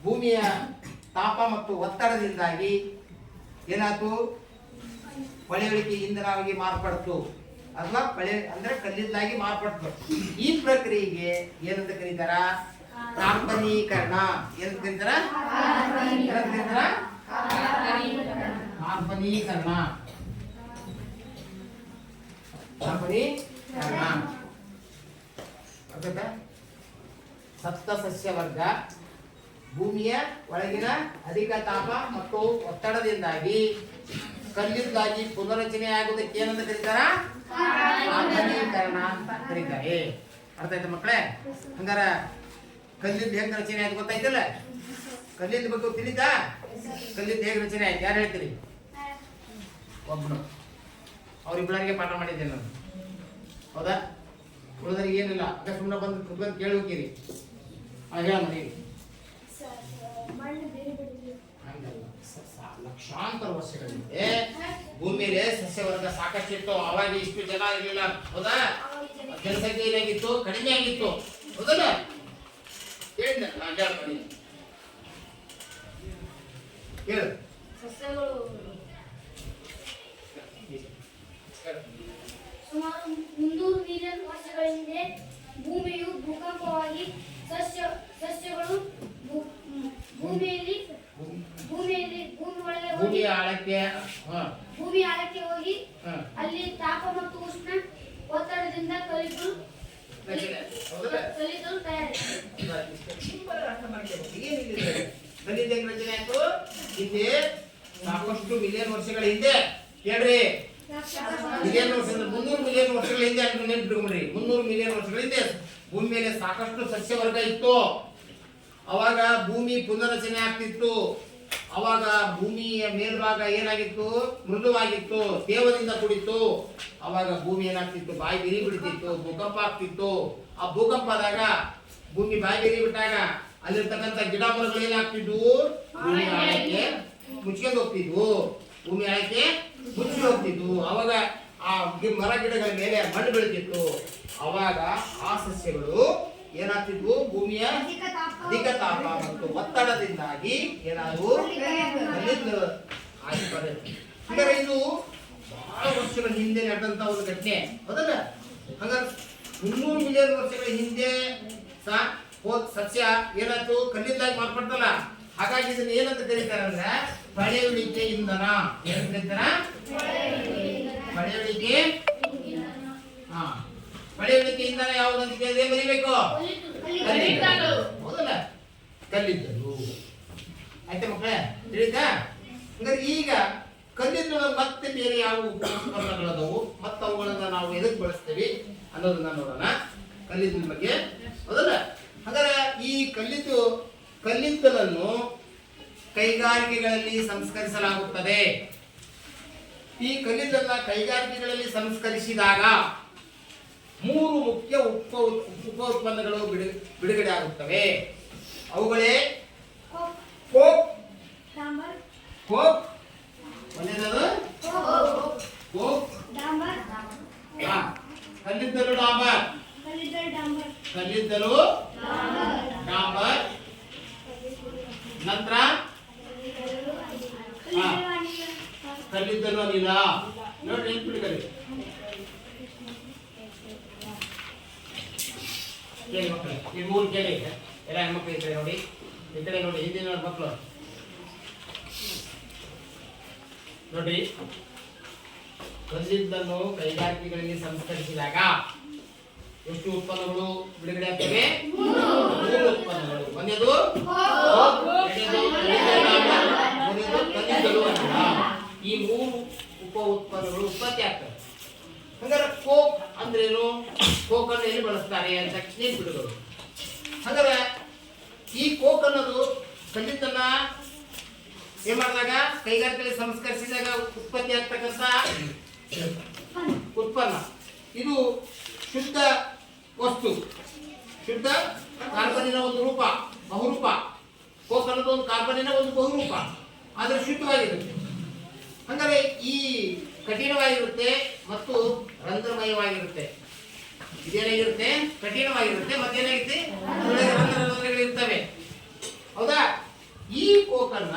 Speaker 1: ಭೂಮಿಯ ತಾಪ ಮತ್ತು ಒತ್ತಡದಿಂದಾಗಿ ಏನಾಯ್ತು ಪಳೆಯುಳಿಕೆ ಇಂಧನವಾಗಿ ಮಾರ್ಪಡ್ತು, ಅಥವಾ ಪಳೆ ಅಂದ್ರೆ ಕಲ್ಲಿದ್ದಾಗಿ ಮಾರ್ಪಡ್ತು. ಈ ಪ್ರಕ್ರಿಯೆಗೆ ಏನಂತ ಕರೀತಾರ? ಕಾರ್ಬನೀಕರಣ. ಏನಂತ ಕರೀತಾರ? ಕಾರ್ಬನೀಕರಣ. ಸಪ್ತ ಸಸ್ಯವರ್ಗ ಭೂಮಿಯ ಒಳಗಿನ ಅಧಿಕ ತಾಪ ಮತ್ತು ಒತ್ತಡದಿಂದಾಗಿ ಕಲ್ಲಿದ್ದಾಗಿ ಪುನರಚನೆ ಆಗುವುದಕ್ಕೆ ಏನಂತ ಕರೀತಾರ? ಕಾರ್ಬನೀಕರಣ ಅಂತ ಕರೀತಾರೆ. ಅರ್ಥ ಆಯ್ತಾ ಮಕ್ಕಳೇ? ಹಂಗಾರ ಕಲ್ಲಿದ್ದು ಹೆಂಗ್ ರಚನೆ ಆಯ್ತು ಗೊತ್ತಾಯ್ತಲ್ಲ? ಕಲ್ಲಿದ್ದ ಬಗ್ಗೆ ತಿಳಿತಾ? ಕಲ್ಲಿದ್ದು ಹೇಗೆ ರಚನೆ ಆಯ್ತು ಯಾರು ಹೇಳ್ತೀರಿ? ಒಬ್ಬನು, ಅವ್ರಿಬ್ಬರಿಗೆ ಪಾಠ ಮಾಡಿದ್ದೇನೆ ನಾನು. ಹೌದಾ? ಉಳಿದರಿಗೆ ಏನಿಲ್ಲ, ಅಕ್ಕ ಸುಮ್ಮನೆ ಬಂದು ಕೇಳಿ ಹೋಗಿರಿ. ಹೇಳ ಮನೆ ಲಕ್ಷಾಂತರ ವರ್ಷಗಳಿಂದ ಭೂಮಿಯಲ್ಲಿ ಸಸ್ಯವರ್ಗ ಸಾಕಷ್ಟು ಇತ್ತು. ಅವಾಗ ಇಷ್ಟು ಜನ ಇರಲಿಲ್ಲ. ಹೌದಾ? ಜನಸಂಖ್ಯೆ ಏನಾಗಿತ್ತು? ಕಡಿಮೆ ಆಗಿತ್ತು. ಹೌದಲ್ಲ? ಹೇಳಿದ ಹೇಳು.
Speaker 2: ಸಸ್ಯಗಳು ಸುಮಾರು 300 ಮಿಲಿಯನ್ ವರ್ಷಗಳ ಹಿಂದೆ ಭೂಮಿಯು ಭೂಕಂಪವಾಗಿ ಸಸ್ಯಗಳು ಭೂಮಿಯ ಆಳಕ್ಕೆ ಹೋಗಿ ಅಲ್ಲಿ ತಾಪ ಮತ್ತು ಉಷ್ಣ ಒತ್ತಡದಿಂದ ಕಲ್ಲಿದ್ದು
Speaker 1: ಹಿಂದೆ ಸಾಕಷ್ಟು ಮಿಲಿಯನ್ ವರ್ಷಗಳ ಹಿಂದೆ ಹೇಳ್ರಿ, ಮಿಲಿಯನ್ ವರ್ಷ 300 ಮಿಲಿಯನ್ ವರ್ಷಗಳ ಹಿಂದೆ ಅಂತ ನೆನ್ಪಿಟ್ಕೊಂಡ್ರಿ. 300 ಮಿಲಿಯನ್ ವರ್ಷಗಳ ಹಿಂದೆ ಭೂಮಿ ಮೇಲೆ ಸಾಕಷ್ಟು ಸಸ್ಯವರ್ಗ ಇತ್ತು. ಅವಾಗ ಭೂಮಿ ಪುನರಚನೆ ಆಗ್ತಿತ್ತು. ಅವಾಗ ಭೂಮಿಯ ಮೇಲ್ಭಾಗ ಏನಾಗಿತ್ತು? ಮೃದುವಾಗಿತ್ತು, ತೇವದಿಂದ ಕೂಡಿತ್ತು. ಅವಾಗ ಭೂಮಿ ಏನಾಗ್ತಿತ್ತು? ಬಾಯಿ ಬಿರಿ ಬಿಡ್ತಿತ್ತು, ಭೂಕಂಪ ಆಗ್ತಿತ್ತು. ಆ ಭೂಕಂಪ ಆದಾಗ ಭೂಮಿ ಬಾಯಿ ಬಿರಿ ಬಿಟ್ಟಾಗ ಅಲ್ಲಿರ್ತಕ್ಕಂಥ ಗಿಡ ಮರಗಳು ಏನಾಗ್ತಿದ್ವು? ಭೂಮಿ ಆಳಕ್ಕೆ ಮುಚ್ಕೊಂಡು ಹೋಗ್ತಿದ್ವು. ಭೂಮಿ ಆಳಕ್ಕೆ ಮುಚ್ಚಿ ಹೋಗ್ತಿದ್ವು. ಅವಾಗ ಆ ಮರ ಗಿಡಗಳ ಮೇಲೆ ಮಣ್ಣು ಬೆಳಿತಿತ್ತು. ಅವಾಗ ಆ ಸಸ್ಯಗಳು ಏನಾಗ್ತಿದ್ವು? ಭೂಮಿಯ ಅಧಿಕ ತಾಪ ಮತ್ತು ಒತ್ತಡದಿಂದಾಗಿ ಏನಾದವು? ಕಲ್ಲಿದ್ದು ಆಗಿದ್ದಾರೆ. ಹಾಗಾದ್ರೆ ಇದು ಬಹಳ ವರ್ಷಗಳ ಹಿಂದೆ ನಡೆದಂತ ಒಂದು ಘಟನೆ. ಹೌದಲ್ಲ? ಹಾಗಾದ್ರೆ 300 ಮಿಲಿಯನ್ ವರ್ಷಗಳ ಹಿಂದೆ ಸಸ್ಯ ಏನಾಯ್ತು? ಕಲ್ಲಿದ್ದಾಗಿ ಮಾರ್ಪಡ್ತಲ್ಲ. ಹಾಗಾಗಿ ಇದನ್ನ ಏನಂತ ಕರೀತಾರೆ ಅಂದ್ರೆ ಪಳೆಯುಳಿಕೆ ಇಂಧನ. ಏನಂತ ಕರೀತಾರ? ಪಳೆಯುಳಿಕೆ. ಪಳೆಯುಳಿಕೆ ಇಂಧನ ಯಾವುದಂತ ಕೇಳಿದ್ರೆ ಬರೀಬೇಕು, ಹೌದಲ್ಲ? ಕಲ್ಲಿದ್ದಲು. ಆಯ್ತಾ ಮಕ್ಕಳೇ? ತಿಳಿತಾ? ಹಂಗಾರೆ ಈಗ ಕಲ್ಲಿದ್ದಲು ಮತ್ತೆ ಬೇರೆ ಯಾವ ಉಪಕರಣಗಳದವು ಮತ್ತೆ ಅವುಗಳನ್ನ ನಾವು ಎದಕ್ಕೆ ಬಳಸ್ತೇವೆ ಅನ್ನೋದನ್ನ ನೋಡೋಣ. ಕಲ್ಲಿದ್ದಲ ಬಗ್ಗೆ, ಹೌದಲ್ಲ? ಹಾಗಾದ್ರೆ ಈ ಕಲ್ಲಿದ್ದಲನ್ನು ಕೈಗಾರಿಕೆಗಳಲ್ಲಿ ಸಂಸ್ಕರಿಸಲಾಗುತ್ತದೆ. ಈ ಕಲ್ಲಿದ್ದಲನ್ನ ಕೈಗಾರಿಕೆಗಳಲ್ಲಿ ಸಂಸ್ಕರಿಸಿದಾಗ 3 ಮುಖ್ಯ ಉಪ ಉತ್ಪನ್ನಗಳು ಬಿಡುಗಡೆ ಆಗುತ್ತವೆ. ಅವುಗಳೇ ಕೋಕ್, ಒಂದೇನದು ಕೋಕ್, ಕಲ್ಲಿದ್ದಲು ಡಾಂಬರ್, ಕಲ್ಲಿದ್ದಲು ಡಾಂಬರ್, ನಂತರ ಕಲ್ಲಿದ್ದಲು ಅನಿಲ. ನೋಡ್ರಿ ಬಿಡುಗಡೆ ಕೇಳಿ ಮಕ್ಕಳು, ಈ 3 ಕೇಳಿ ಎಲ್ಲ ಹೆಣ್ಮಕ್ಳು ಇದ್ರೆ ನೋಡಿ, ಈ ಕಡೆ ನೋಡಿ, ಹಿಂದಿನ ಮಕ್ಕಳು ನೋಡ್ರಿ. ಕಲ್ಲಿದ್ದನ್ನು ಕೈಗಾರಿಕೆಗಳಿಗೆ ಸಂಸ್ಕರಿಸಿದಾಗ ಎಷ್ಟು ಉತ್ಪನ್ನಗಳು ಬಿಡುಗಡೆ ಆಗ್ತವೆ? 3 ಉತ್ಪನ್ನಗಳು. ಒಂದೇದು ಕೋಕ್, ಎರಡನೇದು ಕಲ್ಲಿದ್ದಲು ಡಾಂಬರ್, ಮೂರನೇದು ಕಲ್ಲಿದ್ದಲು ಅನಿಲ. ಈ 3 ಉಪ ಉತ್ಪನ್ನಗಳು ಉತ್ಪತ್ತಿ ಆಗ್ತವೆ. ಹಾಗಾದ್ರೆ ಕೋಕ್ ಅಂದ್ರೇನು? ಕೋಕ್ ಅನ್ನು ಎಲ್ಲಿ ಬಳಸ್ತಾರೆ ಅಂತ ನೆನ್ಪಿಡುವುದು. ಹಾಗಾದ್ರೆ ಈ ಕೋಕ್ ಅನ್ನೋದು ಕಲ್ಲಿದ್ದನ್ನ ಏನ್ ಮಾಡಿದಾಗ ಕೈಗಾರಿಕೆಯಲ್ಲಿ ಸಂಸ್ಕರಿಸಿದಾಗ ಉತ್ಪತ್ತಿ ಆಗ್ತಕ್ಕಂಥ ಉತ್ಪನ್ನ. ಇದು ಶುದ್ಧ ವಸ್ತು, ಶುದ್ಧ ಕಾರ್ಬನ್ನಿನ ಒಂದು ರೂಪ, ಬಹುರೂಪ. ಕೋಕ್ ಅನ್ನೋದು ಒಂದು ಕಾರ್ಬನ್ನಿನ ಒಂದು ಬಹುರೂಪ, ಆದರೆ ಶುದ್ಧವಾಗಿರುತ್ತೆ. ಹಾಗಾದ್ರೆ ಈ ಕಠಿಣವಾಗಿರುತ್ತೆ ಮತ್ತು ರಂಧ್ರಮಯವಾಗಿರುತ್ತೆ. ಇದೇನಾಗಿರುತ್ತೆ? ಕಠಿಣವಾಗಿರುತ್ತೆ ಮತ್ತೇನಾಗಿರುತ್ತೆ? ರಂಧ್ರಗಳಿರ್ತವೆ. ಹೌದಾ? ಈ ಕೋಕನ್ನ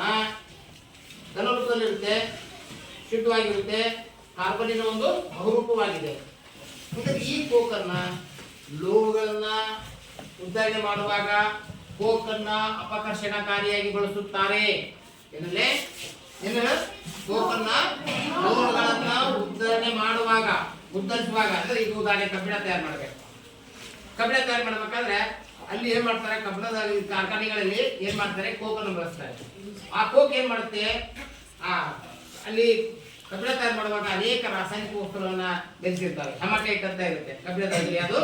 Speaker 1: ಘನರೂಪದಲ್ಲಿರುತ್ತೆ, ಶುದ್ಧವಾಗಿರುತ್ತೆ, ಕಾರ್ಬನ್ನಿನ ಒಂದು ಬಹುರೂಪವಾಗಿದೆ. ಈ ಕೋಕನ್ನ ಲೋಹಗಳನ್ನ ಉದ್ಧಾರಣೆ ಮಾಡುವಾಗ ಕೋಕನ್ನ ಅಪಕರ್ಷಣಕಾರಿಯಾಗಿ ಬಳಸುತ್ತಾರೆ. ಏನಲ್ಲೇ ಕೋಕನ್ನ ಲೋಹಗಳನ್ನ ಉದ್ಧಾರಣೆ ಮಾಡುವಾಗ, ಉದ್ಧರಿಸುವಾಗ, ಅಂದ್ರೆ ಈಗ ಉದಾಹರಣೆ ಕಬ್ಬಿಣ ತಯಾರು ಮಾಡಬೇಕು. ಕಬ್ಬಿಣ ತಯಾರು ಮಾಡ್ಬೇಕಾದ್ರೆ ಅಲ್ಲಿ ಏನ್ ಮಾಡ್ತಾರೆ? ಕಬ್ಬಿಣದ ಕಾರ್ಖಾನೆಗಳಲ್ಲಿ ಏನ್ ಮಾಡ್ತಾರೆ? ಕೋಕನ್ನು ಬಳಸ್ತಾರೆ. ಆ ಕೋಕ್ ಏನ್ ಮಾಡುತ್ತೆ? ಅಲ್ಲಿ ಕಬ್ಬಿಣ ತಯಾರು ಮಾಡುವಾಗ ಅನೇಕ ರಾಸಾಯನಿಕ ವಸ್ತುಗಳನ್ನ ಬೆರೆಸಿರ್ತಾರೆ. ಹೆಮಟೈಟ್ ಅಂತ ಇರುತ್ತೆ ಕಬ್ಬಿಣದಲ್ಲಿ, ಅದು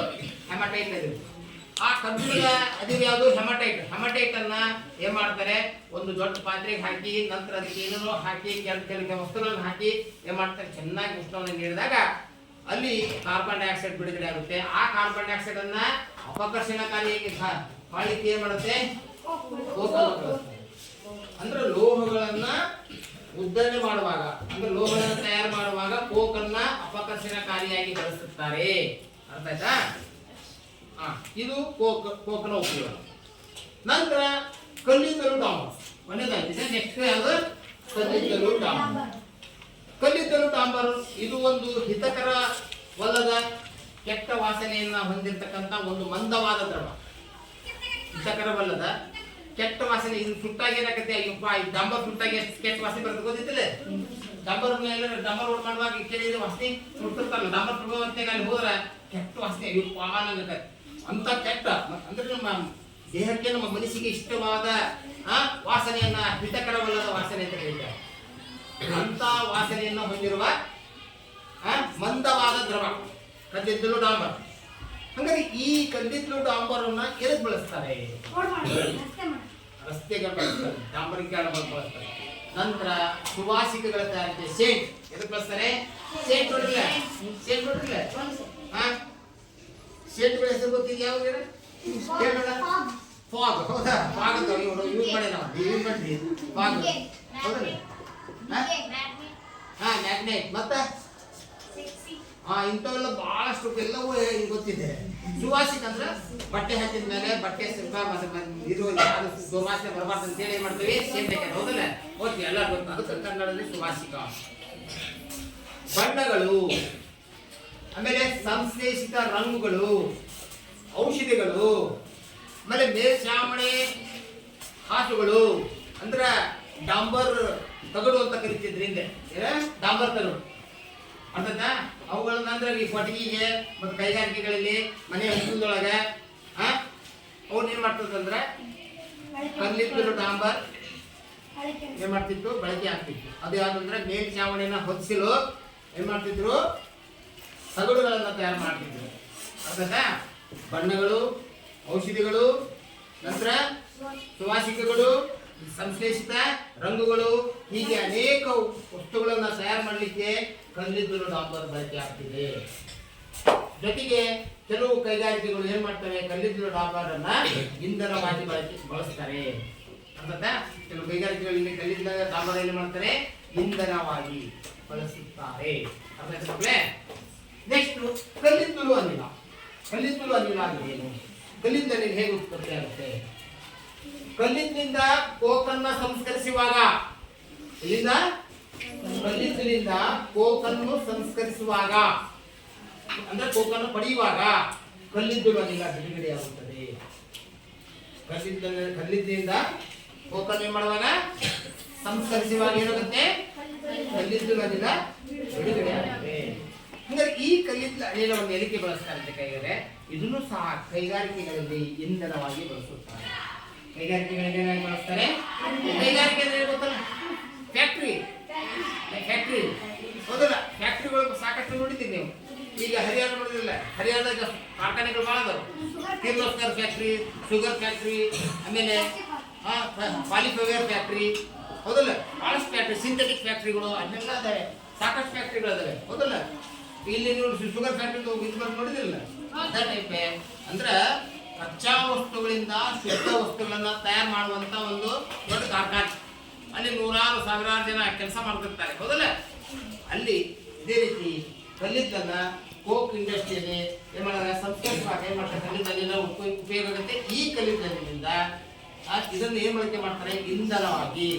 Speaker 1: ಹೆಮಟೈಟ್ ಇರುತ್ತೆ. ಆ ಕಬ್ಬಿಣದ ಅದು ಯಾವುದು? ಹೆಮಟೈಟ್. ಹೆಮಟೈಟ್ ಅನ್ನ ಏನ್ ಮಾಡ್ತಾರೆ? ಒಂದು ದೊಡ್ಡ ಪಾತ್ರೆಗೆ ಹಾಕಿ ನಂತರ ಅದಕ್ಕೆ ಏನೇನೋ ಹಾಕಿ ಕೆಲವು ವಸ್ತುಗಳನ್ನು ಹಾಕಿ ಏನ್ ಮಾಡ್ತಾರೆ? ಚೆನ್ನಾಗಿ ಉಷ್ಣವನ್ನು ನೀಡಿದಾಗ ಅಲ್ಲಿ ಕಾರ್ಬನ್ ಡೈಆಕ್ಸೈಡ್ ಬಿಡುಗಡೆ ಆಗುತ್ತೆ. ಆ ಕಾರ್ಬನ್ ಡೈಆಕ್ಸೈಡ್ ಅನ್ನ ಅಪಕರ್ಷಣಕಾರಿಯಾಗಿ ಮಾಡಲಿಕ್ಕೆ ಏನ್ ಮಾಡುತ್ತೆ? ಅಂದ್ರೆ ಲೋಹಗಳನ್ನ ಉದ್ಧರಣೆ ಮಾಡುವಾಗ, ಅಂದ್ರೆ ಲೋಹಗಳನ್ನ ತಯಾರು ಮಾಡುವಾಗ ಕೋಕನ್ನ ಅಪಕರ್ಷಣಕಾರಿಯಾಗಿ ಬಳಸುತ್ತಾರೆ. ಅರ್ಥ ಆಯ್ತಾ? ಇದು ಕೋಕನ ಉಪಯೋಗ. ನಂತರ ಕಲ್ಲಿದ್ದಲು ಡಾಂಬರ್ ಒಂದೇದಾಗಿದೆ. ನೆಕ್ಸ್ಟ್ ಯಾವುದು? ಕಲ್ಲಿದ್ದಲು ಡಾಂಬರ್. ಕಲ್ಲಿದ್ದಲು ಡಾಂಬರ್ ಇದು ಒಂದು ಹಿತಕರವಲ್ಲದ ಕೆಟ್ಟ ವಾಸನೆಯನ್ನ ಹೊಂದಿರತಕ್ಕಂತ ಒಂದು ಮಂದವಾದ ದ್ರವ. ಹಿತಕರವಲ್ಲದ ಕೆಟ್ಟ ವಾಸನೆ. ಇದು ಸುಟ್ಟಾಗಿ ಏನಾಗತ್ತೆ? ಅಯ್ಯಪ್ಪ, ಈ ಡಾಂಬರ್ ಸುಟ್ಟಾಗಿ ಎಷ್ಟು ಕೆಟ್ಟ ವಾಸನೆ ಬರ್ತದೆ ಗೊತ್ತಿಲ್ಲ? ಡಾಂಬರ್ ರೋಡ್ ಮಾಡುವಾಗ ಕೇಳಿದ್ರೆ ವಾಸನೆ ಸುಟ್ಟಿರ್ತಾರಲ್ಲ, ಡಾಂಬರ್ ಪ್ರಭಾವಂತೆ ಅಲ್ಲಿ ಹೋದ್ರೆ ಕೆಟ್ಟ ವಾಸನೆ, ಅಯ್ಯಪ್ಪ ಅನ್ನಂಗತ್ತೆ. ಅಂತ ಕೆಟ್ಟ ಅಂದ್ರೆ ನಮ್ಮ ದೇಹಕ್ಕೆ, ನಮ್ಮ ಮನಸ್ಸಿಗೆ ಇಷ್ಟವಾದ ವಾಸನೆಯನ್ನ ಹಿತಕರವಲ್ಲದ ವಾಸನೆ ಅಂತ ಹೇಳ್ತಾರೆ. ಅಂತ ವಾಸನೆಯನ್ನು ಹೊಂದಿರುವ ಮಂದವಾದ ದ್ರವ ಕಲ್ಲಿದ್ದಲು ಡಾಂಬರ್. ಹಾಗಾಗಿ ಈ ಕಲ್ಲಿದ್ದಲು ಡಾಂಬರ್ ಅನ್ನ ಎದಕ್ಕೆ ಬಳಸ್ತಾರೆ? ರಸ್ತೆಗಳು ಬಳಸ್ತಾರೆ, ಡಾಂಬರೀಕರಣ ಬಳಸ್ತಾರೆ. ನಂತರ ಸುವಾಸಿಕಗಳ ತಯಾರಿಕೆ, ಸೇಂಟ್ ಎದಕ್ಕೆ ಬಳಸ್ತಾರೆ? ಸೇಂಟ್ ನೋಡಿಲ್ಲ? ಸೇಂಟ್ ನೋಡಿಲ್ಲ? ಸೇಂಟ್ಗಳ ಹೆಸರು ಗೊತ್ತಿದೆ? ಯಾವಾಗ? ಫಾಗ್. ಹೌದಾ? ಫಾಗ್ ಅಂತ ಯೂಸ್ ಮಾಡಿ, ನಾವು ಯೂಸ್ ಮಾಡ್ತೀವಿ ಫಾಗ್. ಹೌದಲ್ಲ? ಮ್ಯಾಗ್ನೆಟ್. ಮತ್ತೆ ಇಂಥವೆಲ್ಲ ಬಹಳಷ್ಟು ಎಲ್ಲವೂ ಗೊತ್ತಿದೆ. ಸುವಾಸಿಕ ಅಂದ್ರೆ ಬಟ್ಟೆ ಹಾಕಿದ ಮೇಲೆ ಬಟ್ಟೆ ದುರ್ವಾಸನೆ ಬರಬಾರ್ದು ಅಂತ ಹೇಳಿ ಏನ್ ಮಾಡ್ತೀವಿ? ಸೇಂಟ್ ಹಾಕಿ. ಹೌದಲ್ಲ? ಓಕೆ, ಎಲ್ಲ ಗೊತ್ತು. ಅದಕ್ಕೆ ಕನ್ನಡದಲ್ಲಿ ಸುವಾಸಿಕ. ಬಣ್ಣಗಳು, ಆಮೇಲೆ ಸಂಶ್ಲೇಷಿತ ರಂಗುಗಳು, ಔಷಧಿಗಳು, ಆಮೇಲೆ ಮೇಲ್ಛಾವಣಿ ಹಾಸುಗಳು, ಅಂದ್ರ ಡಾಂಬರ್ ತಗಡು ಅಂತ ಕರಿತಿದ್ರಿಂದ ಡಾಂಬರ್ ತಗಡು. ಅರ್ಥಾತ ಅವುಗಳನ್ನ ಅಂದ್ರೆ ಈ ಕೊಟ್ಟಿಗೆಗೆ ಮತ್ತು ಕೈಗಾರಿಕೆಗಳಲ್ಲಿ ಮನೆ ಹಂಚಲದೊಳಗೆ ಅವ್ರು ಏನ್ ಮಾಡ್ತದಂದ್ರೆ ಕಲ್ಲಿದ್ದಲು ಡಾಂಬರ್ ಏನ್ ಮಾಡ್ತಿತ್ತು? ಬಳಕೆ ಆಗ್ತಿತ್ತು. ಅದು ಯಾವ್ದಂದ್ರೆ ಮೇಲ್ಛಾವಣಿನ ಹೊದಿಸಲು ಏನ್ ಮಾಡ್ತಿದ್ರು? ತಗಡುಗಳನ್ನ ತಯಾರು ಮಾಡ್ತಿದ್ರು. ಅರ್ಥಾತ ಬಣ್ಣಗಳು, ಔಷಧಿಗಳು, ನಂತರ ಸುವಾಸಿಕಗಳು, ಸಂಶ್ಲೇಷಿತ ರಂಗುಗಳು, ಹೀಗೆ ಅನೇಕ ವಸ್ತುಗಳನ್ನ ತಯಾರು ಮಾಡಲಿಕ್ಕೆ ಕಲ್ಲಿದ್ದಲು ಡಾಂಬರ್ ಬಳಕೆ ಆಗ್ತಿದೆ. ಜೊತೆಗೆ ಕೆಲವು ಕೈಗಾರಿಕೆಗಳು ಏನ್ ಮಾಡ್ತವೆ? ಕಲ್ಲಿದ್ದಲು ಡಾಂಬರ್ ಅನ್ನ ಇಂಧನವಾಗಿ ಬಳಸ್ತಾರೆ. ಅರ್ಥಾತ ಕೆಲವು ಕೈಗಾರಿಕೆಗಳಲ್ಲಿ ಕಲ್ಲಿದ್ದಲು ಡಾಂಬರ್ ಏನ್ ಮಾಡ್ತಾರೆ? ಇಂಧನವಾಗಿ ಬಳಸುತ್ತಾರೆ. ಅರ್ಥ? ನೆಕ್ಸ್ಟ್ ಕಲ್ಲಿದ್ದಲು ಅನಿಲ. ಕಲ್ಲಿದ್ದಲು ಅನಿಲ ಅಂದ್ರೆ ಏನು? ಕಲ್ಲಿದ್ದಲು ಹೇಗೆ ಉತ್ಪತ್ತಿ ಆಗುತ್ತೆ? ಕಲ್ಲಿದ್ದಲಿಂದ ಕೋಕನ್ನ ಸಂಸ್ಕರಿಸುವಾಗ, ಕಲ್ಲಿದ್ದಲಿಂದ ಕೋಕನ್ನು ಸಂಸ್ಕರಿಸುವಾಗ ಅಂದ್ರೆ ಕೋಕನ್ನು ಪಡೆಯುವಾಗ ಕಲ್ಲಿದ್ದಲು ಅನಿಲ ಬಿಡುಗಡೆಯಾಗುತ್ತದೆ. ಕಲ್ಲಿದ್ದಲಿಂದ ಕೋಕನ್ನು ಏನ್ ಮಾಡುವಾಗ? ಸಂಸ್ಕರಿಸುವಾಗ ಏನಾಗುತ್ತೆ? ಕಲ್ಲಿದ್ದಲು ಅನಿಲ ಬಿಡುಗಡೆ ಆಗುತ್ತೆ. ಹಂಗಾರೆ ಈ ಕಲ್ಲಿದ್ದಲ ಅನಿಲವನ್ನು ಎದಕ್ಕೆ ಬಳಸ್ತಾರೆ ಅಂತ ಕೈಗಾರೆ ಇದನ್ನು ಸಹ ಕೈಗಾರಿಕೆಗಳಲ್ಲಿ ಇಂಧನವಾಗಿ ಬಳಸುತ್ತಾರೆ. ಕೈಗಾರಿಕೆಗಳಲ್ಲಿ ಏನಾಗಿ ಬಳಸ್ತಾರೆ? ಕೈಗಾರಿಕೆ ಅಂದ್ರೆ ಗೊತ್ತಲ್ಲ, ಫ್ಯಾಕ್ಟ್ರಿ ಹೌದಲ್ಲ? ಫ್ಯಾಕ್ಟ್ರಿಗಳು ಸಾಕಷ್ಟು ನೋಡಿದ್ದೀರಿ ನೀವು. ಈಗ ಹರಿಯಾಣ ನೋಡಿದಿಲ್ಲ, ಹರಿಯಾಣದಾಗ ಕಾರ್ಖಾನೆಗಳು ಭಾಳ ಅದಾವೆ. ಕಿರ್ಲೋಸ್ಕರ್ ಫ್ಯಾಕ್ಟ್ರಿ, ಶುಗರ್ ಫ್ಯಾಕ್ಟ್ರಿ, ಆಮೇಲೆ ಪಾಲಿಫವೇರ್ ಫ್ಯಾಕ್ಟ್ರಿ, ಹೌದಲ್ಲ? ಬಹಳಷ್ಟು ಫ್ಯಾಕ್ಟ್ರಿ, ಸಿಂಥೆಟಿಕ್ ಫ್ಯಾಕ್ಟ್ರಿಗಳು ಅದನ್ನೆಲ್ಲ ಅದಾವೆ, ಸಾಕಷ್ಟು ಫ್ಯಾಕ್ಟ್ರಿಗಳು ಅದಾವೆ, ಹೌದಲ್ಲ? ಇಲ್ಲಿ ನೀವು ಶುಗರ್ ಫ್ಯಾಕ್ಟ್ರಿ ನೋಡಿದಿರಲ್ಲ, ಅದೇ ಟೈಪ್. ಅಂದ್ರೆ ಕಚ್ಚಾ ವಸ್ತುಗಳಿಂದ ಶುದ್ಧ ವಸ್ತುಗಳನ್ನ ತಯಾರು ಮಾಡುವಂತ ಒಂದು ದೊಡ್ಡ ಕಾರ್ಖಾನೆ. ಅಲ್ಲಿ ನೂರಾರು ಸಾವಿರಾರು ಜನ ಕೆಲಸ ಮಾಡ್ತಿರ್ತಾರೆ, ಹೌದಲ್ಲ? ಅಲ್ಲಿ ಇದೇ ರೀತಿ ಕಲ್ಲಿದ್ದನ್ನ ಕೋಕ್ ಇಂಡಸ್ಟ್ರಿಯಲ್ಲಿ ಏನ್ ಮಾಡಿದ್ರೆ ಸಂಸ್ಕರಿಸುವಾಗ ಏನ್ ಮಾಡ್ತಾರೆ, ಕಲ್ಲಿದ್ದಲಿನ ಉಪಯೋಗ ಆಗುತ್ತೆ. ಈ ಕಲ್ಲಿದ್ದಲಿನಿಂದ ಇದನ್ನು ಏನ್ ಬಳಕೆ ಮಾಡ್ತಾರೆ? ಇಂಧನವಾಗಿ,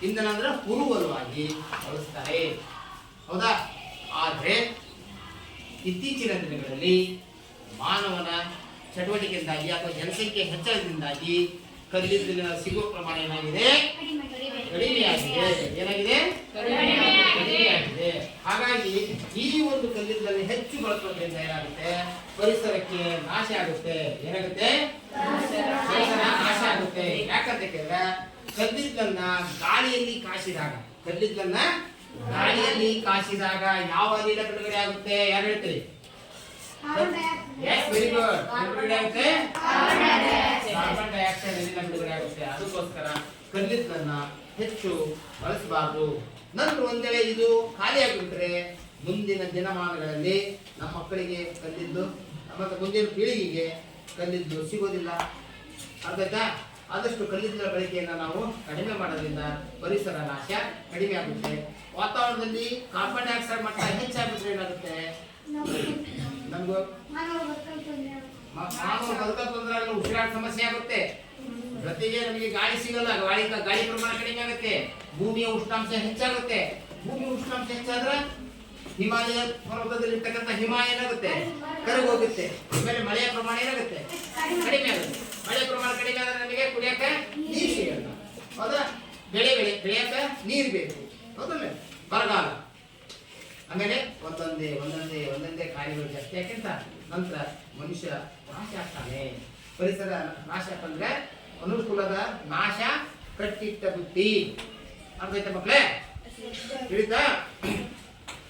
Speaker 1: ಇಂಧನ ಅಂದ್ರೆ ಉರುವಲುವಾಗಿ ಬಳಸ್ತಾರೆ, ಹೌದಾ? ಆದ್ರೆ ಇತ್ತೀಚಿನ ದಿನಗಳಲ್ಲಿ ಮಾನವನ ಚಟುವಟಿಕೆಯಿಂದಾಗಿ ಅಥವಾ ಜನಸಂಖ್ಯೆ ಹೆಚ್ಚಳದಿಂದಾಗಿ ಕಲ್ಲಿದ್ದಲಿನ ಸಿಗುವ ಪ್ರಮಾಣ ಏನಾಗಿದೆ? ಕಡಿಮೆಯಾಗಿದೆ. ಏನಾಗಿದೆ? ಕಡಿಮೆಯಾಗಿದೆ. ಹಾಗಾಗಿ ಈ ಒಂದು ಕಲ್ಲಿದ್ದಲನ್ನು ಹೆಚ್ಚು ಬಳಸೋದ್ರಿಂದ ಏನಾಗುತ್ತೆ? ಪರಿಸರಕ್ಕೆ ನಾಶ ಆಗುತ್ತೆ. ಏನಾಗುತ್ತೆ? ಪರಿಸರ ನಾಶ ಆಗುತ್ತೆ. ಯಾಕಂತ ಕೇಳಿದ್ರೆ ಕಲ್ಲಿದ್ದಲನ್ನ ಗಾಳಿಯಲ್ಲಿ ಕಾಸಿದಾಗ ಯಾವ ಅನಿಲ ಬಿಡುಗಡೆ ಆಗುತ್ತೆ? ಯಾರು ಹೇಳ್ತೀರಿ? Yes, very good. ಬಿಡುಗಡೆ ಆಗುತ್ತೆ ಕಾರ್ಬನ್ ಡೈಆಕ್ಸೈಡ್ ಅನಿಲ ಬಿಡುಗಡೆ ಆಗುತ್ತೆ. ಅದಕ್ಕೋಸ್ಕರ ಕಲ್ಲಿದ್ದಲನ್ನ ಹೆಚ್ಚು ಬಳಸಬಾರದು. ನಂತರ ಒಂದ್ ವೇಳೆ ಇದು ಖಾಲಿಯಾಗಿಬಿಟ್ರೆ ಮುಂದಿನ ದಿನಮಾನಗಳಲ್ಲಿ ನಮ್ಮ ಮಕ್ಕಳಿಗೆ ಕಲ್ಲಿದ್ದು ಮತ್ತು ಮುಂದಿನ ಪೀಳಿಗೆಗೆ ಕಲ್ಲಿದ್ದು ಸಿಗೋದಿಲ್ಲ. ಅರ್ಥ ಆಯ್ತಾ? ಆದಷ್ಟು ಕಲ್ಲಿದ್ದಲ ಬಳಕೆಯನ್ನು ನಾವು ಕಡಿಮೆ ಮಾಡೋದ್ರಿಂದ ಪರಿಸರ ನಾಶ ಕಡಿಮೆ ಆಗುತ್ತೆ. ವಾತಾವರಣದಲ್ಲಿ ಕಾರ್ಬನ್ ಡೈಆಕ್ಸೈಡ್ ಮಟ್ಟ ಹೆಚ್ಚಾಗ್ಬಿಟ್ರೆ ಏನಾಗುತ್ತೆ? ನಮಗೂ ಮಾನವ ಬದುಕ ತೊಂದರೆ ಆಗಲ್ಲ, ಉಸಿರಾಟ ಸಮಸ್ಯೆ ಆಗುತ್ತೆ. ಜೊತೆಗೆ ನಮಗೆ ಗಾಳಿ ಸಿಗಲ್ಲ, ಗಾಳಿ ಪ್ರಮಾಣ ಕಡಿಮೆ ಆಗುತ್ತೆ. ಭೂಮಿಯ ಉಷ್ಣಾಂಶ ಹೆಚ್ಚಾಗುತ್ತೆ. ಭೂಮಿಯ ಉಷ್ಣಾಂಶ ಹೆಚ್ಚಾದ್ರೆ ಹಿಮಾಲಯ ಪರ್ವತದಲ್ಲಿ ಇರ್ತಕ್ಕಂಥ ಹಿಮ ಏನಾಗುತ್ತೆ? ಕರಗೋಗುತ್ತೆ. ಆಮೇಲೆ ಮಳೆಯ ಪ್ರಮಾಣ ಏನಾಗುತ್ತೆ? ಕಡಿಮೆ ಆಗುತ್ತೆ. ಮಳೆ ಪ್ರಮಾಣ ಕಡಿಮೆ ಆದ್ರೆ ನಮಗೆ ಕುಡಿಯಕ್ಕೆ ನೀರು ಸಿಗಲ್ಲ, ಹೌದಾ? ಬೆಳೆಯಕ್ಕೆ ನೀರು ಬೇಕು, ಹೌದಲ್ಲ? ಬರಗಾಲ, ಆಮೇಲೆ ಒಂದೊಂದೇ ಕಾರ್ಯಗಳು ಜಾಸ್ತಿ ಯಾಕೆಂತ ನಂತರ ಮನುಷ್ಯ ನಾಶ ಆಗ್ತಾನೆ. ಪರಿಸರ ನಾಶ ಅಂದ್ರೆ ಅನುಕೂಲದ ನಾಶ ಕಟ್ಟಿಟ್ಟ ಬುದ್ಧಿ. ಅರ್ಥ ಆಯ್ತಾ ಮಕ್ಕಳೇ? ತಿಳಿತಾ?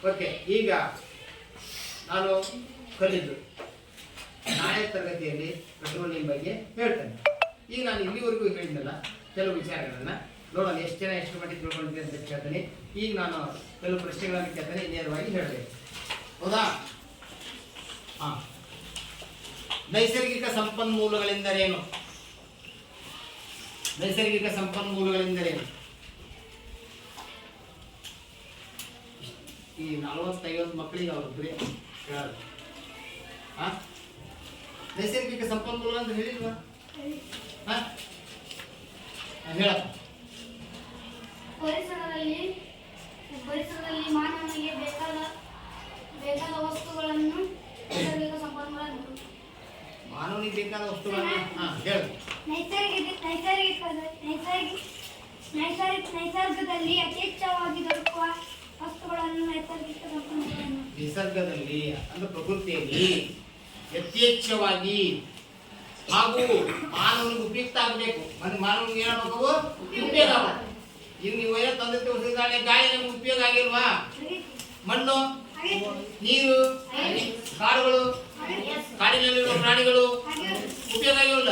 Speaker 1: ಓಕೆ, ಈಗ ನಾನು ಕಲಿದ್ದು ನಾಳೆ ತರಗತಿಯಲ್ಲಿ ಪೆಟ್ರೋಲಿಯಂ ಬಗ್ಗೆ ಹೇಳ್ತೇನೆ. ಈಗ ನಾನು ಇಲ್ಲಿವರೆಗೂ ಹೇಳಿದ್ನಲ್ಲ ಕೆಲವು ವಿಚಾರಗಳನ್ನ ನೋಡೋಣ ಎಷ್ಟು ಮಟ್ಟಿಗೆ ತಿಳ್ಕೊಂಡಿದ್ದೆ ಅಂತ ಕೇಳ್ತೇನೆ. ಈಗ ನಾನು ಕೆಲವು ಪ್ರಶ್ನೆಗಳನ್ನು ಕೇಳ್ತೇನೆ, ನೇರವಾಗಿ ಹೇಳಬೇಕು, ಹೌದಾ? ನೈಸರ್ಗಿಕ ಸಂಪನ್ಮೂಲಗಳೆಂದರೇನು? ನೈಸರ್ಗಿಕ ಸಂಪನ್ಮೂಲಗಳೆಂದರೇನು? ಈ 40-50 ಮಕ್ಕಳಿಗೆ ಅವರು ಹೇಳೋದು. ನೈಸರ್ಗಿಕ ಸಂಪನ್ಮೂಲ ಅಂತ ಹೇಳಿಲ್ವಾ? ಹೇಳಪ್ಪ.
Speaker 2: ಪರಿಸರದಲ್ಲಿ ಮಾನವನಿಗೆ ಬೇಕಾದ ವಸ್ತುಗಳನ್ನು ನೈಸರ್ಗಿಕ ಸಂಪನ್ಮೂಲ.
Speaker 1: ಮಾನವನಿಗೆ ಬೇಕಾದ ವಸ್ತುಗಳನ್ನು ಹೇಳು.
Speaker 2: ನಿಸರ್ಗದಲ್ಲಿ ಯಥೇಚ್ಛವಾಗಿ ದೊರಕುವ ವಸ್ತುಗಳನ್ನು ನೈಸರ್ಗಿಕ ಸಂಪನ್ಮೂಲ.
Speaker 1: ನಿಸರ್ಗದಲ್ಲಿ ಅಂದ್ರೆ ಪ್ರಕೃತಿಯಲ್ಲಿ ಯಥೇಚ್ಛವಾಗಿ ಹಾಗೂ ಮಾನವನಿಗೆ ಉಪಯುಕ್ತ ಆಗಬೇಕು. ಮಾನವನಿಗೆ ಏನಾಗಬೇಕು? ಉಪಯೋಗ ಆಗಬೇಕು. ಈಗ ನೀವು ಏನೋ ತಂದಿರ್ತೀವಿ, ಗಾಳಿ ನಮ್ಗೆ ಉಪಯೋಗ ಆಗಿಲ್ವಾ? ಮಣ್ಣು, ನೀರು, ಕಾಡುಗಳು, ಕಾಡಿನಲ್ಲಿರುವ ಪ್ರಾಣಿಗಳು ಉಪಯೋಗ ಆಗಿಲ್ಲ.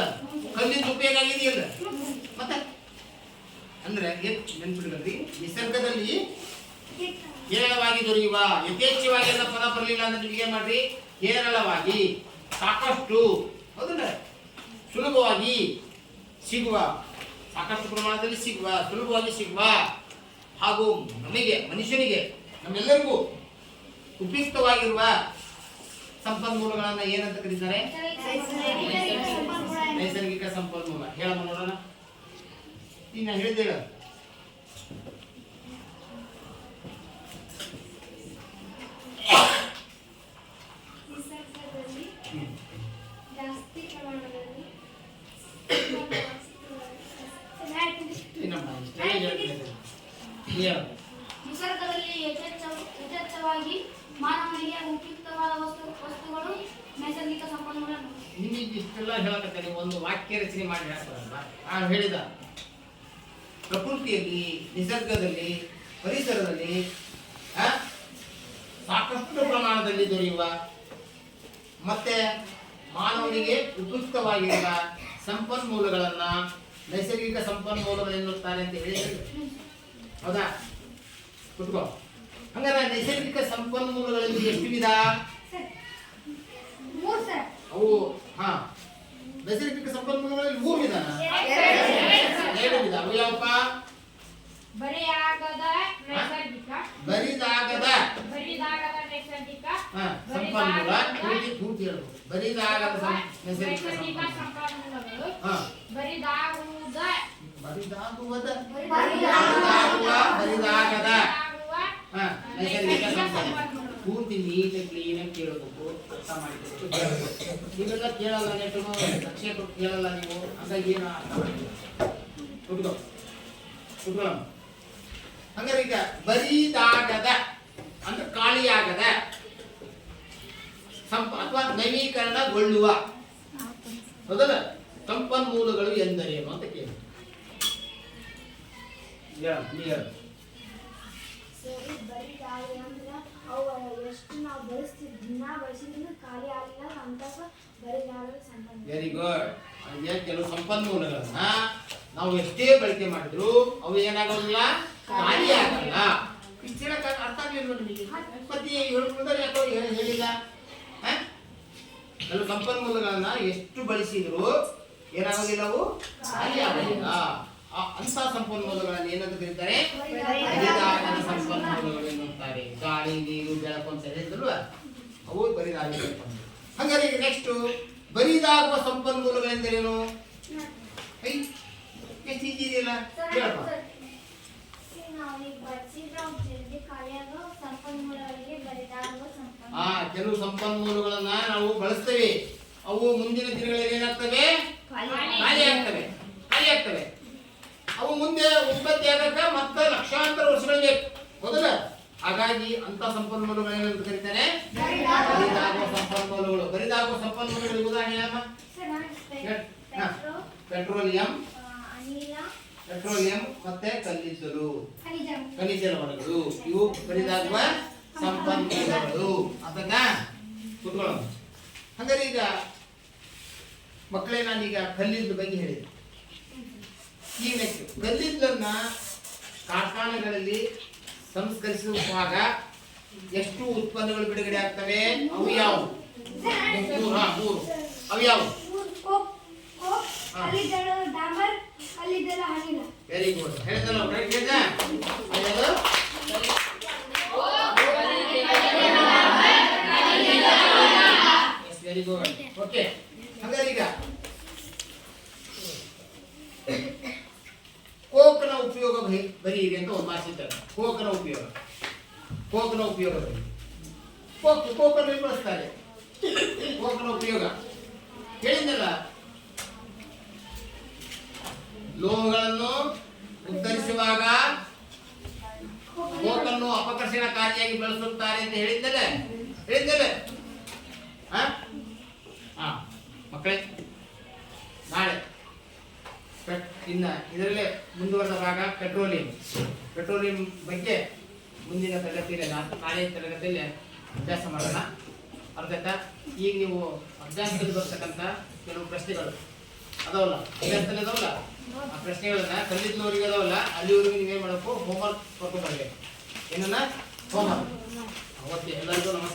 Speaker 1: ಕಲ್ಲಿಂದ ಉಪಯೋಗ ಆಗಿದೆಯಲ್ಲ ಮತ್ತೆ. ಅಂದ್ರೆ ನೆನ್ಪಿಡ್ರಿ, ನಿಸರ್ಗದಲ್ಲಿ ಹೇರಳವಾಗಿ ದೊರೆಯುವ, ಯಥೇಚ್ಛವಾಗಿ ಎಲ್ಲ ಪದ ಬರಲಿಲ್ಲ ಅಂದ್ರೆ ನಿಮ್ಗೆ ಏನ್ ಮಾಡ್ರಿ? ಹೇರಳವಾಗಿ, ಸಾಕಷ್ಟು, ಹೌದಲ್ಲ? ಸುಲಭವಾಗಿ ಸಿಗುವ, ಸಾಕಷ್ಟು ಪ್ರಮಾಣದಲ್ಲಿ ಸಿಗುವ, ಸುಲಭವಾಗಿ ಸಿಗುವ ಹಾಗೂ ನಮಗೆ ಮನುಷ್ಯನಿಗೆ ನಮ್ಮೆಲ್ಲರಿಗೂ ಉಪಯುಕ್ತವಾಗಿರುವ ಸಂಪನ್ಮೂಲಗಳನ್ನ ಏನಂತ ಕರೀತಾರೆ? ನೈಸರ್ಗಿಕ ಸಂಪನ್ಮೂಲ. ಹೇಳಮ್ಮ ನೋಡೋಣ. ಈಗ ನಾನು ಹೇಳಿದ್ದೆ ಹೇಳ.
Speaker 2: ನಿಸರ್ಗದಲ್ಲಿ ಯಥೇಚ್ಛವಾಗಿ ಮಾನವನಿಗೆ ವಸ್ತುಗಳು ನೈಸರ್ಗಿಕ ಸಂಪನ್ಮೂಲ.
Speaker 1: ನಿಮಗೆ ಇಷ್ಟೆಲ್ಲ ಹೇಳಕತ್ತೇನೆ, ಒಂದು ವಾಕ್ಯ ರಚನೆ ಮಾಡಿ ಹೇಳ್ತಾರಲ್ಲ. ನಾನು ಹೇಳಿದ ಪ್ರಕೃತಿಯಲ್ಲಿ, ನಿಸರ್ಗದಲ್ಲಿ, ಪರಿಸರದಲ್ಲಿ ಸಾಕಷ್ಟು ಪ್ರಮಾಣದಲ್ಲಿ ದೊರೆಯುವ ಮತ್ತೆ ಮಾನವನಿಗೆ ಉಪಯುಕ್ತವಾಗಿರುವ ಸಂಪನ್ಮೂಲಗಳನ್ನ ನೈಸರ್ಗಿಕ ಸಂಪನ್ಮೂಲಗಳು ಎನ್ನುತ್ತಾರೆ ಅಂತ ಹೇಳಿದ್ರು. ಹೌದಾ? ಕುತ್ಕೋ. ಹಂಗಾರೆ ನೈಸರ್ಗಿಕ ಸಂಪನ್ಮೂಲಗಳಲ್ಲಿ ಎಷ್ಟು ವಿಧ? ಅವು ನೈಸರ್ಗಿಕ ಸಂಪನ್ಮೂಲಗಳಲ್ಲಿ 3 ವಿಧಾನ. 2 ವಿಧ. ಅವು ಯಾವಪ್ಪ?
Speaker 2: ಬರಿದಾಗದ ನೈಸರ್ಗಿಕ
Speaker 1: ಸಂಪನ್ಮೂಲ. ಪೂರ್ತಿ ಹೇಳ್ಬೇಕು. ಬರಿದಾಗದ ನೈಸರ್ಗಿಕ
Speaker 2: ಸಂಪನ್ಮೂಲಗಳು.
Speaker 1: ಬರಿದಾಗದ ನೈಸರ್ಗಿಕ ಸಂಪನ್ಮೂಲ. ಪೂರ್ತಿ ನೀಟಾಗಿ ಕ್ಲೀನಾಗಿ ಕೇಳಬೇಕು, ಅರ್ಥ ಮಾಡಿಕೊಂಡು ನೀವೆಲ್ಲ ಕೇಳಲ್ಲ, ನೆಟ್ಟು ಶಿಕ್ಷಕರು ಕೇಳಲ್ಲ ನೀವು, ಹಂಗಾಗಿ ಏನು ಅರ್ಥ ಮಾಡಿಲ್ಲ. ಕುತ್ಕೊಳ್ಳ. ಹಂಗಾರೆ ಈಗ ಬರಿದಾಗದ ಅಂದ್ರೆ ಖಾಲಿಯಾಗದ ಅಥವಾ ನವೀಕರಣಗೊಳ್ಳುವ ಹೌದಲ್ಲ ಸಂಪನ್ಮೂಲಗಳು ಎಂದರೇನು ಅಂತ ಕೇಳಿ.
Speaker 3: ಸರಿ, ಬರೀ ಖಾಲಿ ಅಂದ್ರೆ ಅವು ಎಷ್ಟು ನಾವು ಬಳಸ್ತೀವಿ, ದಿನ ಬಳಸಿದ್ರೆ ಖಾಲಿ ಆಗಿಲ್ಲ ಅಂತ ಬರೀದಾಗದ ಸಂಪನ್ಮೂಲ.
Speaker 1: Very good. ಹಂಗೆ ಕೆಲವು ಸಂಪನ್ಮೂಲಗಳನ್ನ ನಾವು ಎಷ್ಟೇ ಬಳಕೆ ಮಾಡಿದ್ರು ಅವು ಏನಾಗೋದಿಲ್ಲ, ಖಾಲಿ ಆಗಲ್ಲ. ಇಷ್ಟು ಹೇಳಕ್ ಅರ್ಥ ಆಗ್ಲಿಲ್ಲ ನಿಮಗೆ? ಮತ್ತೆ ಹೇಳ್ಕೊಂಡ್ರೆ ಯಾಕೋ ಹೇಳಿಲ್ಲ. ಕೆಲವು ಸಂಪನ್ಮೂಲಗಳನ್ನ ಎಷ್ಟು ಬಳಸಿದ್ರು ಏನಾಗೋದಿಲ್ಲ, ಅವು ಖಾಲಿ ಆಗೋದಿಲ್ಲ. ಅಂತ ಸಂಪನ್ಮೂಲಗಳನ್ನ ಏನಂತ ಕರೀತಾರೆ? ಬರಿದಾಗದ ಸಂಪನ್ಮೂಲಗಳು ಎನ್ನುತ್ತಾರೆ. ಗಾಳಿ, ನೀರು, ಬೆಳಕು ಅಂತ ಹೇಳಿದ್ರಲ್ವ, ಅವು ಬರಿದಾಗದ ಸಂಪನ್ಮೂಲ. ಹಾಗಾದ್ರೆ ಈಗ ನೆಕ್ಸ್ಟ್ ಬರಿದಾಗುವ ಸಂಪನ್ಮೂಲಗಳೆಂದರೇನು? ಎಷ್ಟು ಈಜಿ ಇದೆಯಲ್ಲ, ಹೇಳಪ್ಪ. ಕೆಲವು ಸಂಪನ್ಮೂಲಗಳನ್ನ ನಾವು ಬಳಸ್ತೇವೆ, ಅವು ಮುಂದಿನ ದಿನಗಳಲ್ಲಿ ಏನಾಗ್ತವೆ? ಖಾಲಿ ಆಗ್ತವೆ. ಅವು ಮುಂದೆ ಉತ್ಪತ್ತಿ ಆಗಕ ಮತ್ತೆ ಲಕ್ಷಾಂತರ ವರ್ಷಗಳು ಬೇಕು, ಹೌದಲ್ಲ? ಹಾಗಾಗಿ ಅಂತ ಸಂಪನ್ಮೂಲಗಳು ಏನಂತ ಕರೀತಾರೆ? ಬರಿದಾಗುವ ಸಂಪನ್ಮೂಲಗಳು. ಬರಿದಾಗುವ ಸಂಪನ್ಮೂಲಗಳು ಉದಾಹರಣೆ ಹೇಳಮ್ಮ. ಪೆಟ್ರೋಲಿಯಂ ಮತ್ತೆ ಕಲ್ಲಿದ್ದಲು, ಖನಿಜ ಲವಣಗಳು, ಇವು ಬರಿದಾಗುವ ಸಂಪನ್ಮೂಲಗಳು. ಅದನ್ನ ಕುತ್ಕೊಳ್ಳೋಣ. ಹಾಗಾದ್ರೆ ಈಗ ಮಕ್ಕಳೇ, ನಾನೀಗ ಕಲ್ಲಿದ್ದಲ ಬಗ್ಗೆ ಹೇಳಿದೆ. ಈಗ ನೆಕ್ಸ್ಟ್ ಕಲ್ಲಿದ್ದಲನ್ನ ಕಾರ್ಖಾನೆಗಳಲ್ಲಿ ಸಂಸ್ಕರಿಸುವಾಗ ಎಷ್ಟು ಉತ್ಪನ್ನಗಳು ಬಿಡುಗಡೆ ಆಗ್ತವೆ? ಅವು ಯಾವುವು? 3. ಅವು ಯಾವುವು? Very good. ಹೇಳಿದಲ್ಲ, ಕರೆಕ್ಟ್ ಹೇಳಿದ? Very good. ಓಕೆ. ಹಾಗಾದ್ರೆ ಈಗ ಕೋಕ್ನ ಉಪಯೋಗ ಬರೀ ಇದೆ ಅಂತ ಒಂದು ಮಾತಿದ್ದಾರೆ. ಕೋಕ್ನ ಉಪಯೋಗ ಬರೀ. ಕೋಕನ್ನು ಬಳಸ್ತಾರೆ. ಕೋಕ್ನ ಉಪಯೋಗ ಹೇಳಿದ್ನಲ್ಲ, ಲೋಹಗಳನ್ನು ಉತ್ತರಿಸುವಾಗ ಕೋಕನ್ನು ಅಪಕರ್ಷಣಕಾರಿಯಾಗಿ ಬಳಸುತ್ತಾರೆ ಅಂತ ಹೇಳಿದ್ದಲ್ಲ. ಮಕ್ಕಳೇ, ನಾಳೆ ಇನ್ನ ಇದರಲ್ಲೇ ಮುಂದುವರೆದ ಭಾಗ ಪೆಟ್ರೋಲಿಯಂ ಬಗ್ಗೆ ಮುಂದಿನ ತರಗತಿಯಲ್ಲಿ, ನಾಳೆ ತರಗತಿಯಲ್ಲಿ ಅಭ್ಯಾಸ ಮಾಡೋಣ. ಅರ್ಥ ಆಯ್ತಾ? ಈಗ ನೀವು ಅಭ್ಯಾಸದಲ್ಲಿ ಬರ್ತಕ್ಕಂಥ ಕೆಲವು ಪ್ರಶ್ನೆಗಳು ಅದಾವಲ್ಲ, ಅಭ್ಯಾಸದಲ್ಲಿ ಅದಾವಲ್ಲ, ಆ ಪ್ರಶ್ನೆಗಳನ್ನ ಕಲಿತನವರಿಗೆ ಅದಾವಲ್ಲ, ಅಲ್ಲಿವರೆಗೂ ನೀವೇನ್ ಮಾಡಬೇಕು? ಹೋಮ್ವರ್ಕ್ ಬರ್ಬೇಕು. ಏನನ್ನ ಹೋಮ್ವರ್ಕ್. ಓಕೆ, ಎಲ್ಲರಿಗೂ ನಮಸ್ಕಾರ.